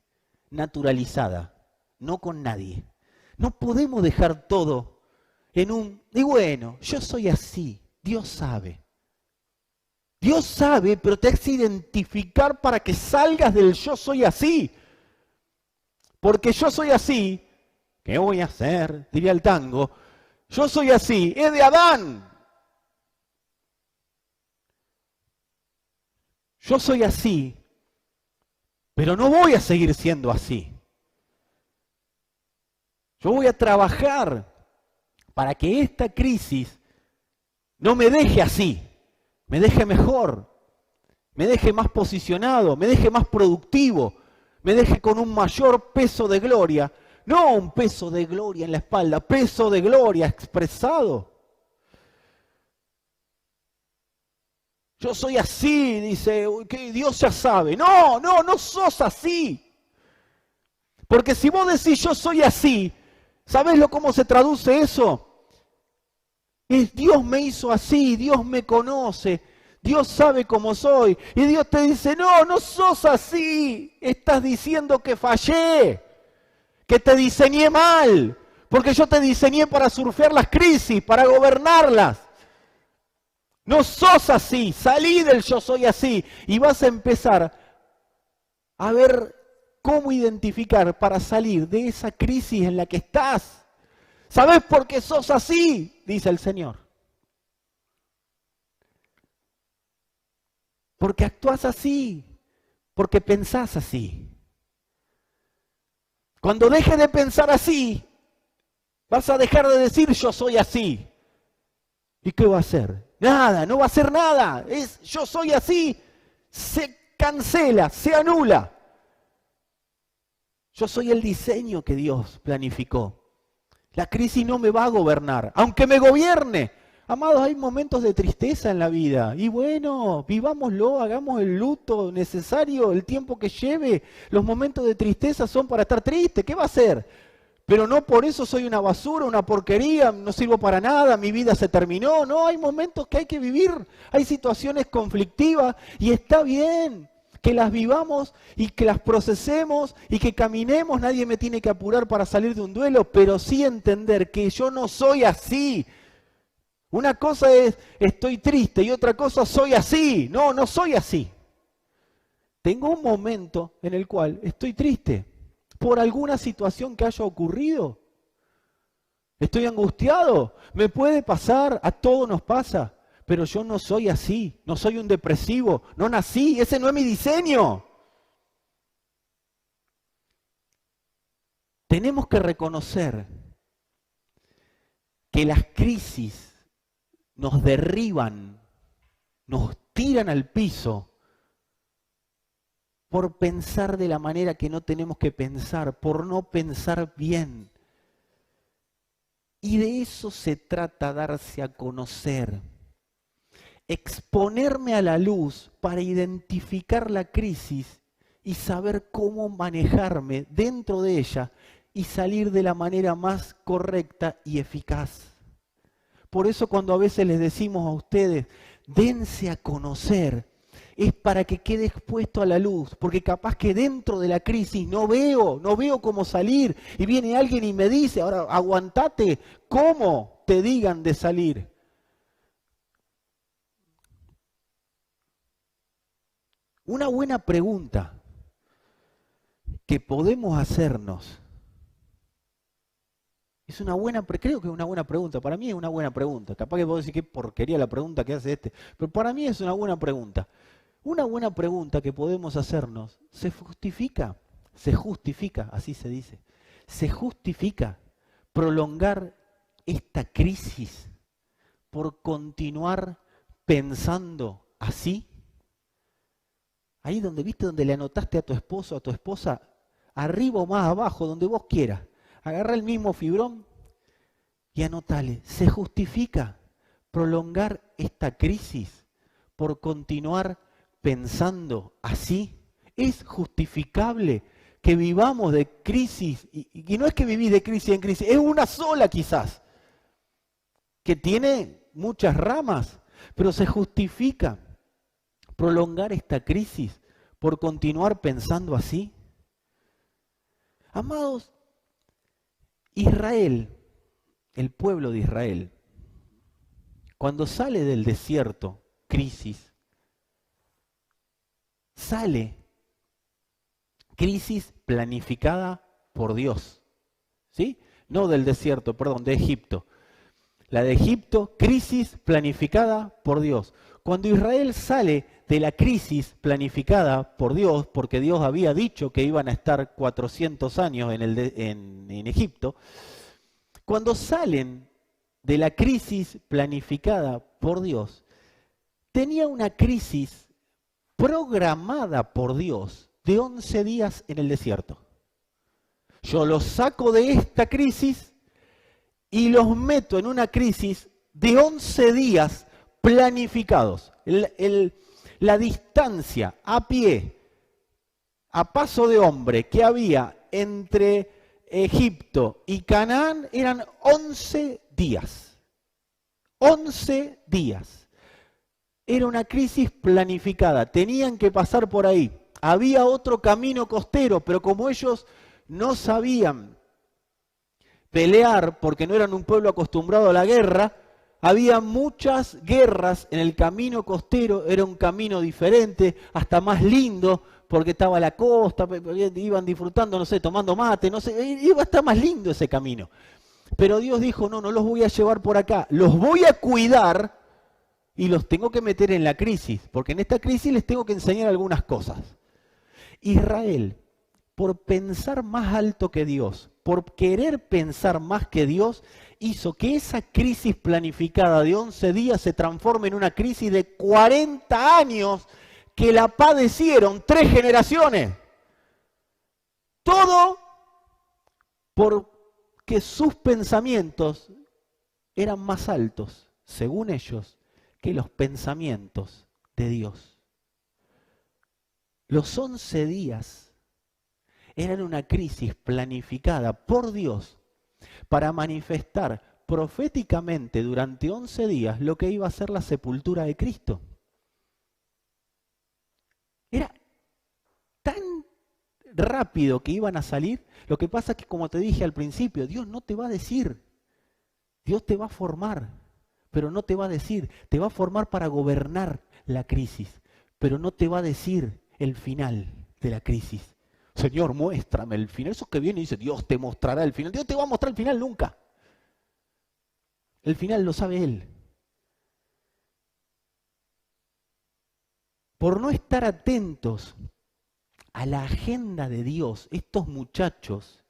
naturalizada, no con nadie. No podemos dejar todo en y bueno, yo soy así, Dios sabe. Dios sabe, pero te hace identificar para que salgas del yo soy así. Porque yo soy así, ¿qué voy a hacer? Diría el tango. Yo soy así, es de Adán. Yo soy así, pero no voy a seguir siendo así. Yo voy a trabajar para que esta crisis no me deje así, me deje mejor. me deje más posicionado, me deje más productivo, me deje con un mayor peso de gloria. No un peso de gloria en la espalda, peso de gloria expresado. Yo soy así, dice, que Dios ya sabe. No, no, no sos así. Porque si vos decís yo soy así, ¿sabés cómo se traduce eso? Es Dios me hizo así, Dios me conoce, Dios sabe cómo soy. Y Dios te dice, no, no sos así. Estás diciendo que fallé, que te diseñé mal. Porque yo te diseñé para surfear las crisis, para gobernarlas. No sos así, salí del yo soy así. Y vas a empezar a ver cómo identificar para salir de esa crisis en la que estás. ¿Sabés por qué sos así? Dice el Señor. Porque actúas así, porque pensás así. Cuando dejes de pensar así, vas a dejar de decir yo soy así. ¿Y qué va a hacer? Nada, no va a hacer nada. Es yo soy así, se cancela, se anula. Yo soy el diseño que Dios planificó. La crisis no me va a gobernar, aunque me gobierne. Amados, hay momentos de tristeza en la vida. Y bueno, vivámoslo, hagamos el luto necesario, el tiempo que lleve. Los momentos de tristeza son para estar triste. ¿Qué va a hacer? Pero no por eso soy una basura, una porquería, no sirvo para nada, mi vida se terminó. No, hay momentos que hay que vivir. Hay situaciones conflictivas y está bien que las vivamos y que las procesemos y que caminemos. Nadie me tiene que apurar para salir de un duelo, pero sí entender que yo no soy así. Una cosa es estoy triste y otra cosa soy así. No, no soy así. Tengo un momento en el cual estoy triste por alguna situación que haya ocurrido. Estoy angustiado. Me puede pasar, a todos nos pasa. Pero yo no soy así, no soy un depresivo, no nací, ese no es mi diseño. Tenemos que reconocer que las crisis nos derriban, nos tiran al piso por pensar de la manera que no tenemos que pensar, por no pensar bien. Y de eso se trata, darse a conocer. Exponerme a la luz para identificar la crisis y saber cómo manejarme dentro de ella y salir de la manera más correcta y eficaz. Por eso cuando a veces les decimos a ustedes, dense a conocer, es para que quede expuesto a la luz, porque capaz que dentro de la crisis no veo cómo salir, y viene alguien y me dice, ahora aguantate, ¿cómo te digan de salir? Una buena pregunta que podemos hacernos, creo que es una buena pregunta, para mí es una buena pregunta, capaz que puedo decir qué porquería la pregunta que hace pero para mí es una buena pregunta. Una buena pregunta que podemos hacernos, ¿se justifica, así se dice, se justifica prolongar esta crisis por continuar pensando así? Ahí donde viste, donde le anotaste a tu esposo, a tu esposa, arriba o más abajo, donde vos quieras. Agarra el mismo fibrón y anotale. ¿Se justifica prolongar esta crisis por continuar pensando así? ¿Es justificable que vivamos de crisis? Y no es que vivís de crisis en crisis, es una sola quizás, que tiene muchas ramas, pero se justifica prolongar esta crisis por continuar pensando así. Amados, Israel, el pueblo de Israel, cuando sale del desierto, crisis, sale crisis planificada por Dios, ¿sí? No del desierto, perdón, de Egipto. La de Egipto, crisis planificada por Dios. Cuando Israel sale de la crisis planificada por Dios, porque Dios había dicho que iban a estar 400 años en Egipto, cuando salen de la crisis planificada por Dios, tenía una crisis programada por Dios de 11 días en el desierto. Yo los saco de esta crisis y los meto en una crisis de 11 días planificados. La distancia a pie, a paso de hombre que había entre Egipto y Canaán eran 11 días. 11 días. Era una crisis planificada, tenían que pasar por ahí. Había otro camino costero, pero como ellos no sabían pelear porque no eran un pueblo acostumbrado a la guerra, había muchas guerras en el camino costero, era un camino diferente, hasta más lindo, porque estaba la costa, iban disfrutando, no sé, tomando mate, no sé, iba a estar más lindo ese camino. Pero Dios dijo, no los voy a llevar por acá, los voy a cuidar y los tengo que meter en la crisis, porque en esta crisis les tengo que enseñar algunas cosas. Israel, por pensar más alto que Dios, por querer pensar más que Dios, hizo que esa crisis planificada de 11 días se transforme en una crisis de 40 años que la padecieron 3 generaciones. Todo porque sus pensamientos eran más altos, según ellos, que los pensamientos de Dios. Los 11 días eran una crisis planificada por Dios para manifestar proféticamente durante 11 días lo que iba a ser la sepultura de Cristo. Era tan rápido que iban a salir. Lo que pasa es que, como te dije al principio, Dios no te va a decir. Dios te va a formar, pero no te va a decir. Te va a formar para gobernar la crisis, pero no te va a decir el final de la crisis. Señor, muéstrame el final. Eso que viene y dice, Dios te mostrará el final. Dios te va a mostrar el final nunca. El final lo sabe Él. Por no estar atentos a la agenda de Dios, estos muchachos,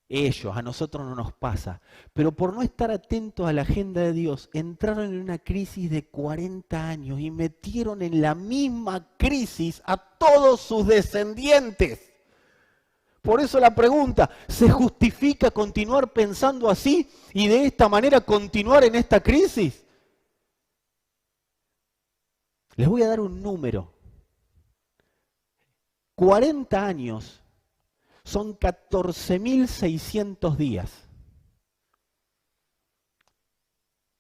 ellos, a nosotros no nos pasa, pero por no estar atentos a la agenda de Dios, entraron en una crisis de 40 años y metieron en la misma crisis a todos sus descendientes. Por eso la pregunta, ¿se justifica continuar pensando así y de esta manera continuar en esta crisis? Les voy a dar un número. 40 años son 14.600 días.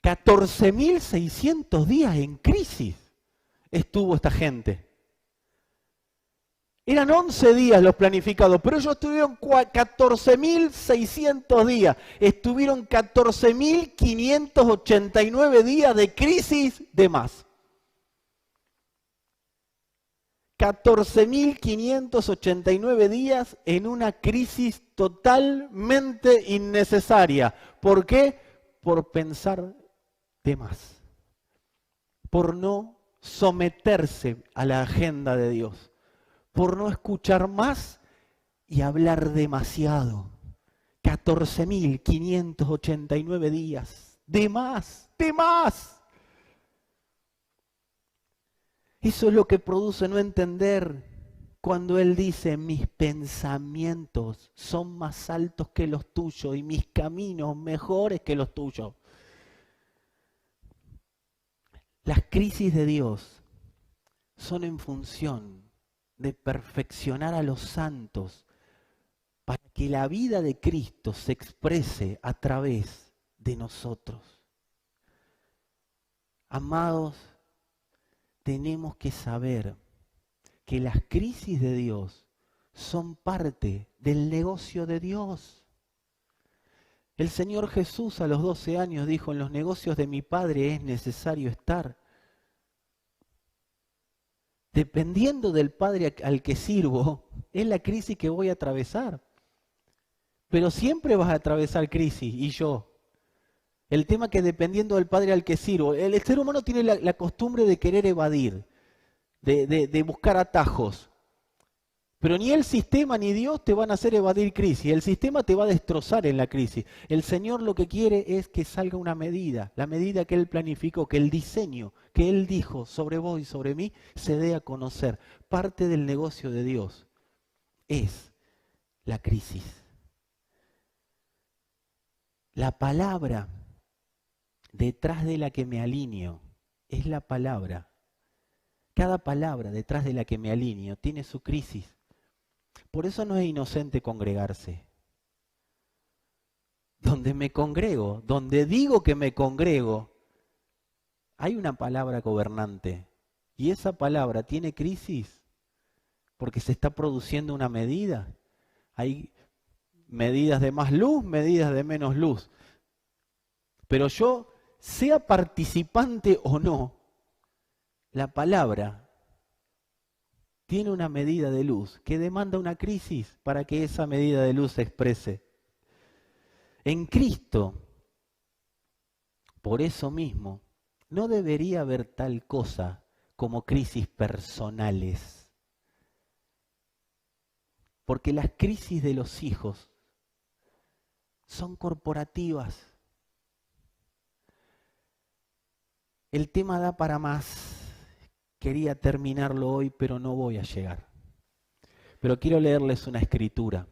14.600 días en crisis estuvo esta gente. Eran 11 días los planificados, pero ellos estuvieron 14.600 días. Estuvieron 14.589 días de crisis de más. 14.589 días en una crisis totalmente innecesaria. ¿Por qué? Por pensar de más. Por no someterse a la agenda de Dios. Por no escuchar más y hablar demasiado. 14.589 días. De más, de más. Eso es lo que produce no entender cuando Él dice, mis pensamientos son más altos que los tuyos y mis caminos mejores que los tuyos. Las crisis de Dios son en función de perfeccionar a los santos para que la vida de Cristo se exprese a través de nosotros. Amados, tenemos que saber que las crisis de Dios son parte del negocio de Dios. El Señor Jesús a los 12 años dijo, en los negocios de mi Padre es necesario estar. Dependiendo del Padre al que sirvo, es la crisis que voy a atravesar. Pero siempre vas a atravesar crisis, y yo. El tema es que dependiendo del Padre al que sirvo, el ser humano tiene la costumbre de querer evadir, de buscar atajos. Pero ni el sistema ni Dios te van a hacer evadir crisis. El sistema te va a destrozar en la crisis. El Señor lo que quiere es que salga una medida, la medida que Él planificó, que el diseño que Él dijo sobre vos y sobre mí se dé a conocer. Parte del negocio de Dios es la crisis. La palabra detrás de la que me alineo es la palabra. Cada palabra detrás de la que me alineo tiene su crisis. Por eso no es inocente congregarse. Donde me congrego, donde digo que me congrego, hay una palabra gobernante. Y esa palabra tiene crisis porque se está produciendo una medida. Hay medidas de más luz, medidas de menos luz. Pero yo, sea participante o no, la palabra tiene una medida de luz que demanda una crisis para que esa medida de luz se exprese. En Cristo, por eso mismo, no debería haber tal cosa como crisis personales. Porque las crisis de los hijos son corporativas. El tema da para más. Quería terminarlo hoy, pero no voy a llegar. Pero quiero leerles una escritura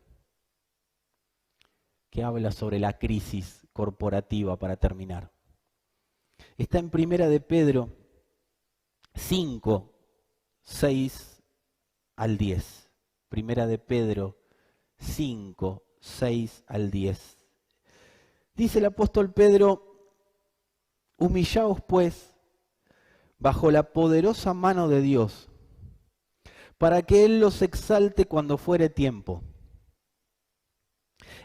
que habla sobre la crisis corporativa para terminar. Está en Primera de Pedro 5, 6 al 10. Primera de Pedro 5, 6 al 10. Dice el apóstol Pedro: humillaos pues bajo la poderosa mano de Dios, para que Él los exalte cuando fuere tiempo,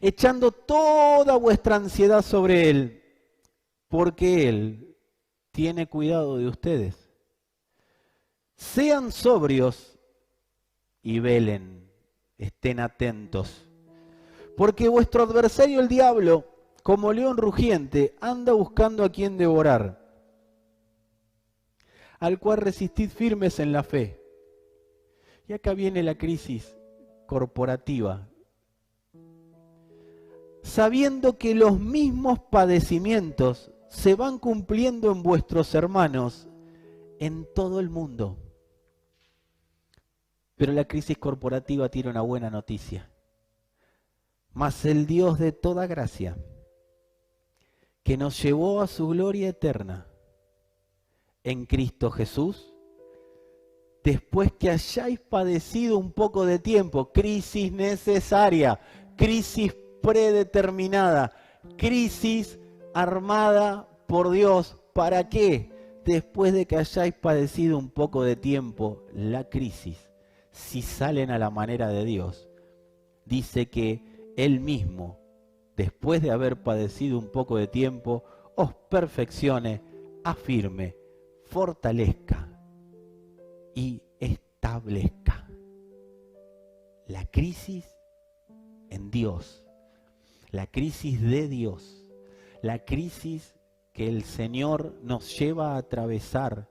echando toda vuestra ansiedad sobre Él, porque Él tiene cuidado de ustedes. Sean sobrios y velen, estén atentos, porque vuestro adversario el diablo, como león rugiente, anda buscando a quien devorar, al cual resistid firmes en la fe. Y acá viene la crisis corporativa. Sabiendo que los mismos padecimientos se van cumpliendo en vuestros hermanos en todo el mundo. Pero la crisis corporativa tiene una buena noticia. Mas el Dios de toda gracia, que nos llevó a su gloria eterna en Cristo Jesús, después que hayáis padecido un poco de tiempo, crisis necesaria, crisis predeterminada, crisis armada por Dios. ¿Para qué? Después de que hayáis padecido un poco de tiempo, la crisis, si salen a la manera de Dios, dice que Él mismo, después de haber padecido un poco de tiempo, os perfeccione, afirme, fortalezca y establezca. La crisis en Dios, la crisis de Dios, la crisis que el Señor nos lleva a atravesar,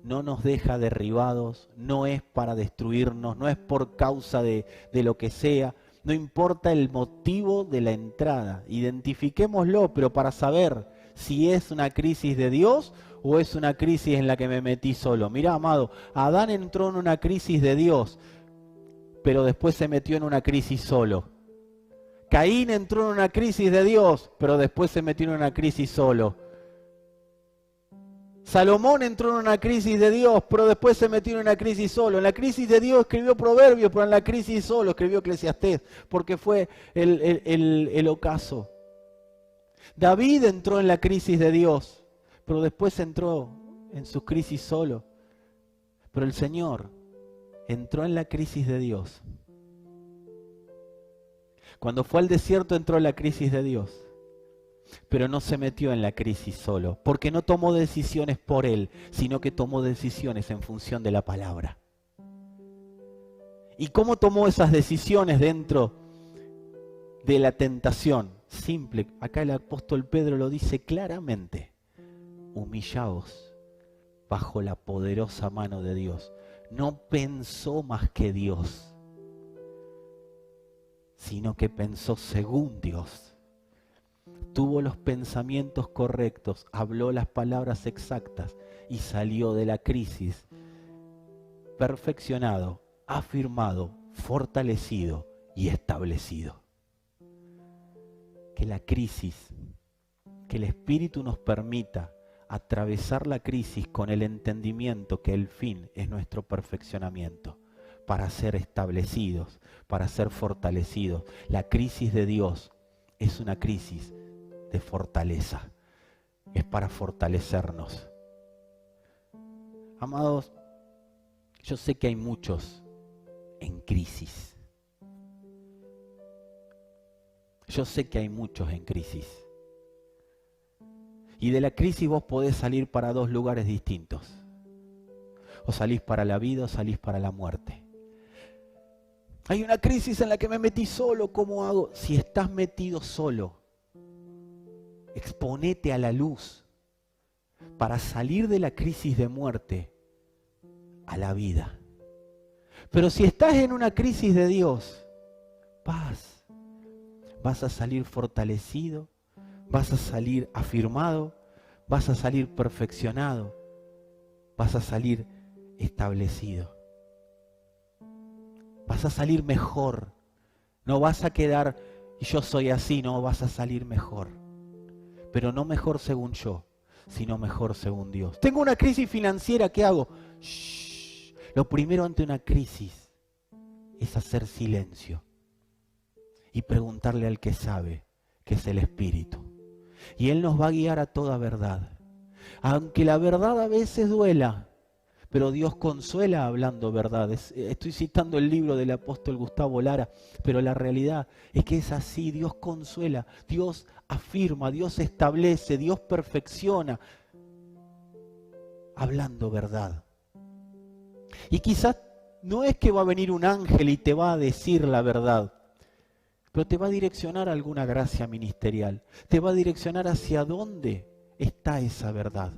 no nos deja derribados, no es para destruirnos, no es por causa de lo que sea, no importa el motivo de la entrada, identifiquémoslo, pero para saber si es una crisis de Dios o es una crisis en la que me metí solo. Mirá, amado, Adán entró en una crisis de Dios, pero después se metió en una crisis solo. Caín entró en una crisis de Dios, pero después se metió en una crisis solo. Salomón entró en una crisis de Dios, pero después se metió en una crisis solo. En la crisis de Dios escribió Proverbios, pero en la crisis solo escribió Eclesiastés, porque fue el ocaso. David entró en la crisis de Dios, pero después entró en su crisis solo. Pero el Señor entró en la crisis de Dios. Cuando fue al desierto entró en la crisis de Dios, pero no se metió en la crisis solo, porque no tomó decisiones por Él, sino que tomó decisiones en función de la palabra. ¿Y cómo tomó esas decisiones dentro de la tentación? Simple, acá el apóstol Pedro lo dice claramente: humillaos bajo la poderosa mano de Dios. No pensó más que Dios. sino que pensó según Dios. Tuvo los pensamientos correctos, habló las palabras exactas y salió de la crisis perfeccionado, afirmado, fortalecido y establecido. Que la crisis, que el Espíritu nos permita atravesar la crisis con el entendimiento que el fin es nuestro perfeccionamiento, para ser establecidos, para ser fortalecidos. La crisis de Dios es una crisis de fortaleza, es para fortalecernos. Amados, yo sé que hay muchos en crisis. Yo sé que hay muchos en crisis. Y de la crisis vos podés salir para dos lugares distintos. O salís para la vida o salís para la muerte. Hay una crisis en la que me metí solo, ¿cómo hago? Si estás metido solo, exponete a la luz para salir de la crisis de muerte a la vida. Pero si estás en una crisis de Dios, paz, vas a salir fortalecido, vas a salir afirmado, vas a salir perfeccionado, vas a salir establecido. Vas a salir mejor, no vas a quedar, y yo soy así, no, vas a salir mejor. Pero no mejor según yo, sino mejor según Dios. Tengo una crisis financiera, ¿qué hago? Shh. Lo primero ante una crisis es hacer silencio y preguntarle al que sabe, que es el Espíritu. Y Él nos va a guiar a toda verdad. Aunque la verdad a veces duela, pero Dios consuela hablando verdades. Estoy citando el libro del apóstol Gustavo Lara, pero la realidad es que es así. Dios consuela, Dios afirma, Dios establece, Dios perfecciona, hablando verdad. Y quizás no es que va a venir un ángel y te va a decir la verdad, pero te va a direccionar a alguna gracia ministerial, te va a direccionar hacia dónde está esa verdad.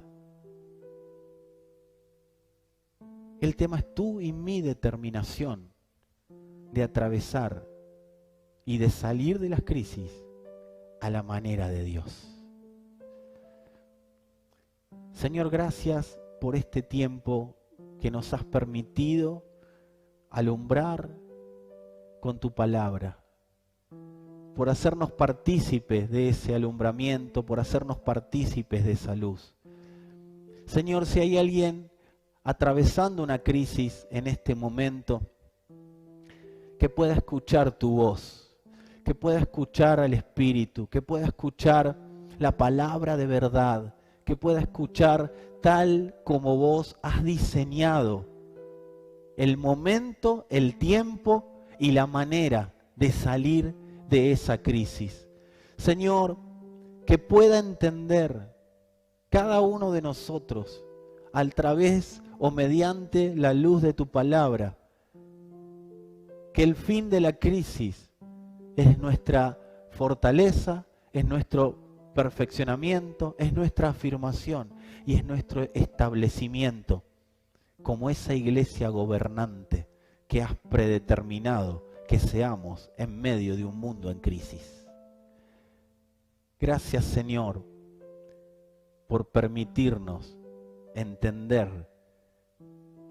El tema es tú y mi determinación de atravesar y de salir de las crisis a la manera de Dios. Señor, gracias por este tiempo que nos has permitido alumbrar con tu palabra, por hacernos partícipes de ese alumbramiento, por hacernos partícipes de esa luz. Señor, si hay alguien atravesando una crisis en este momento, que pueda escuchar tu voz, que pueda escuchar al Espíritu, que pueda escuchar la palabra de verdad, que pueda escuchar tal como vos has diseñado el momento, el tiempo y la manera de salir de esa crisis. Señor, que pueda entender cada uno de nosotros a través o mediante la luz de tu palabra, que el fin de la crisis es nuestra fortaleza, es nuestro perfeccionamiento, es nuestra afirmación y es nuestro establecimiento como esa iglesia gobernante que has predeterminado que seamos en medio de un mundo en crisis. Gracias, Señor, por permitirnos entender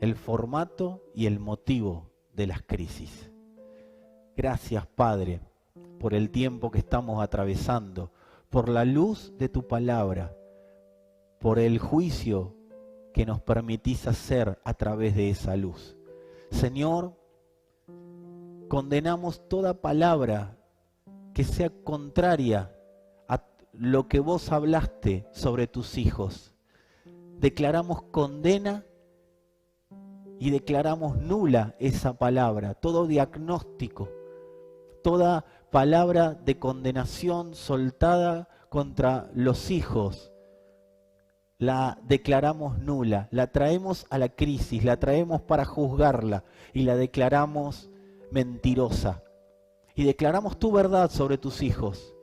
el formato y el motivo de las crisis. Gracias, Padre, por el tiempo que estamos atravesando, por la luz de tu palabra, por el juicio que nos permitís hacer a través de esa luz. Señor, condenamos toda palabra que sea contraria a lo que vos hablaste sobre tus hijos. Declaramos condena y declaramos nula esa palabra, todo diagnóstico, toda palabra de condenación soltada contra los hijos, la declaramos nula, la traemos a la crisis, la traemos para juzgarla y la declaramos mentirosa. Y declaramos tu verdad sobre tus hijos.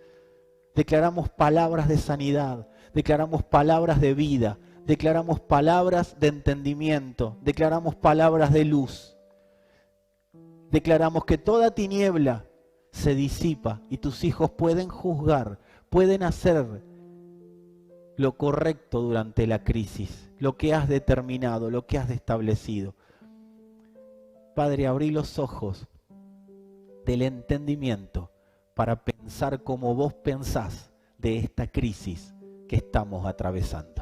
Declaramos palabras de sanidad, declaramos palabras de vida, declaramos palabras de entendimiento, declaramos palabras de luz. Declaramos que toda tiniebla se disipa y tus hijos pueden juzgar, pueden hacer lo correcto durante la crisis, lo que has determinado, lo que has establecido. Padre, abrí los ojos del entendimiento para pensar como vos pensás de esta crisis que estamos atravesando.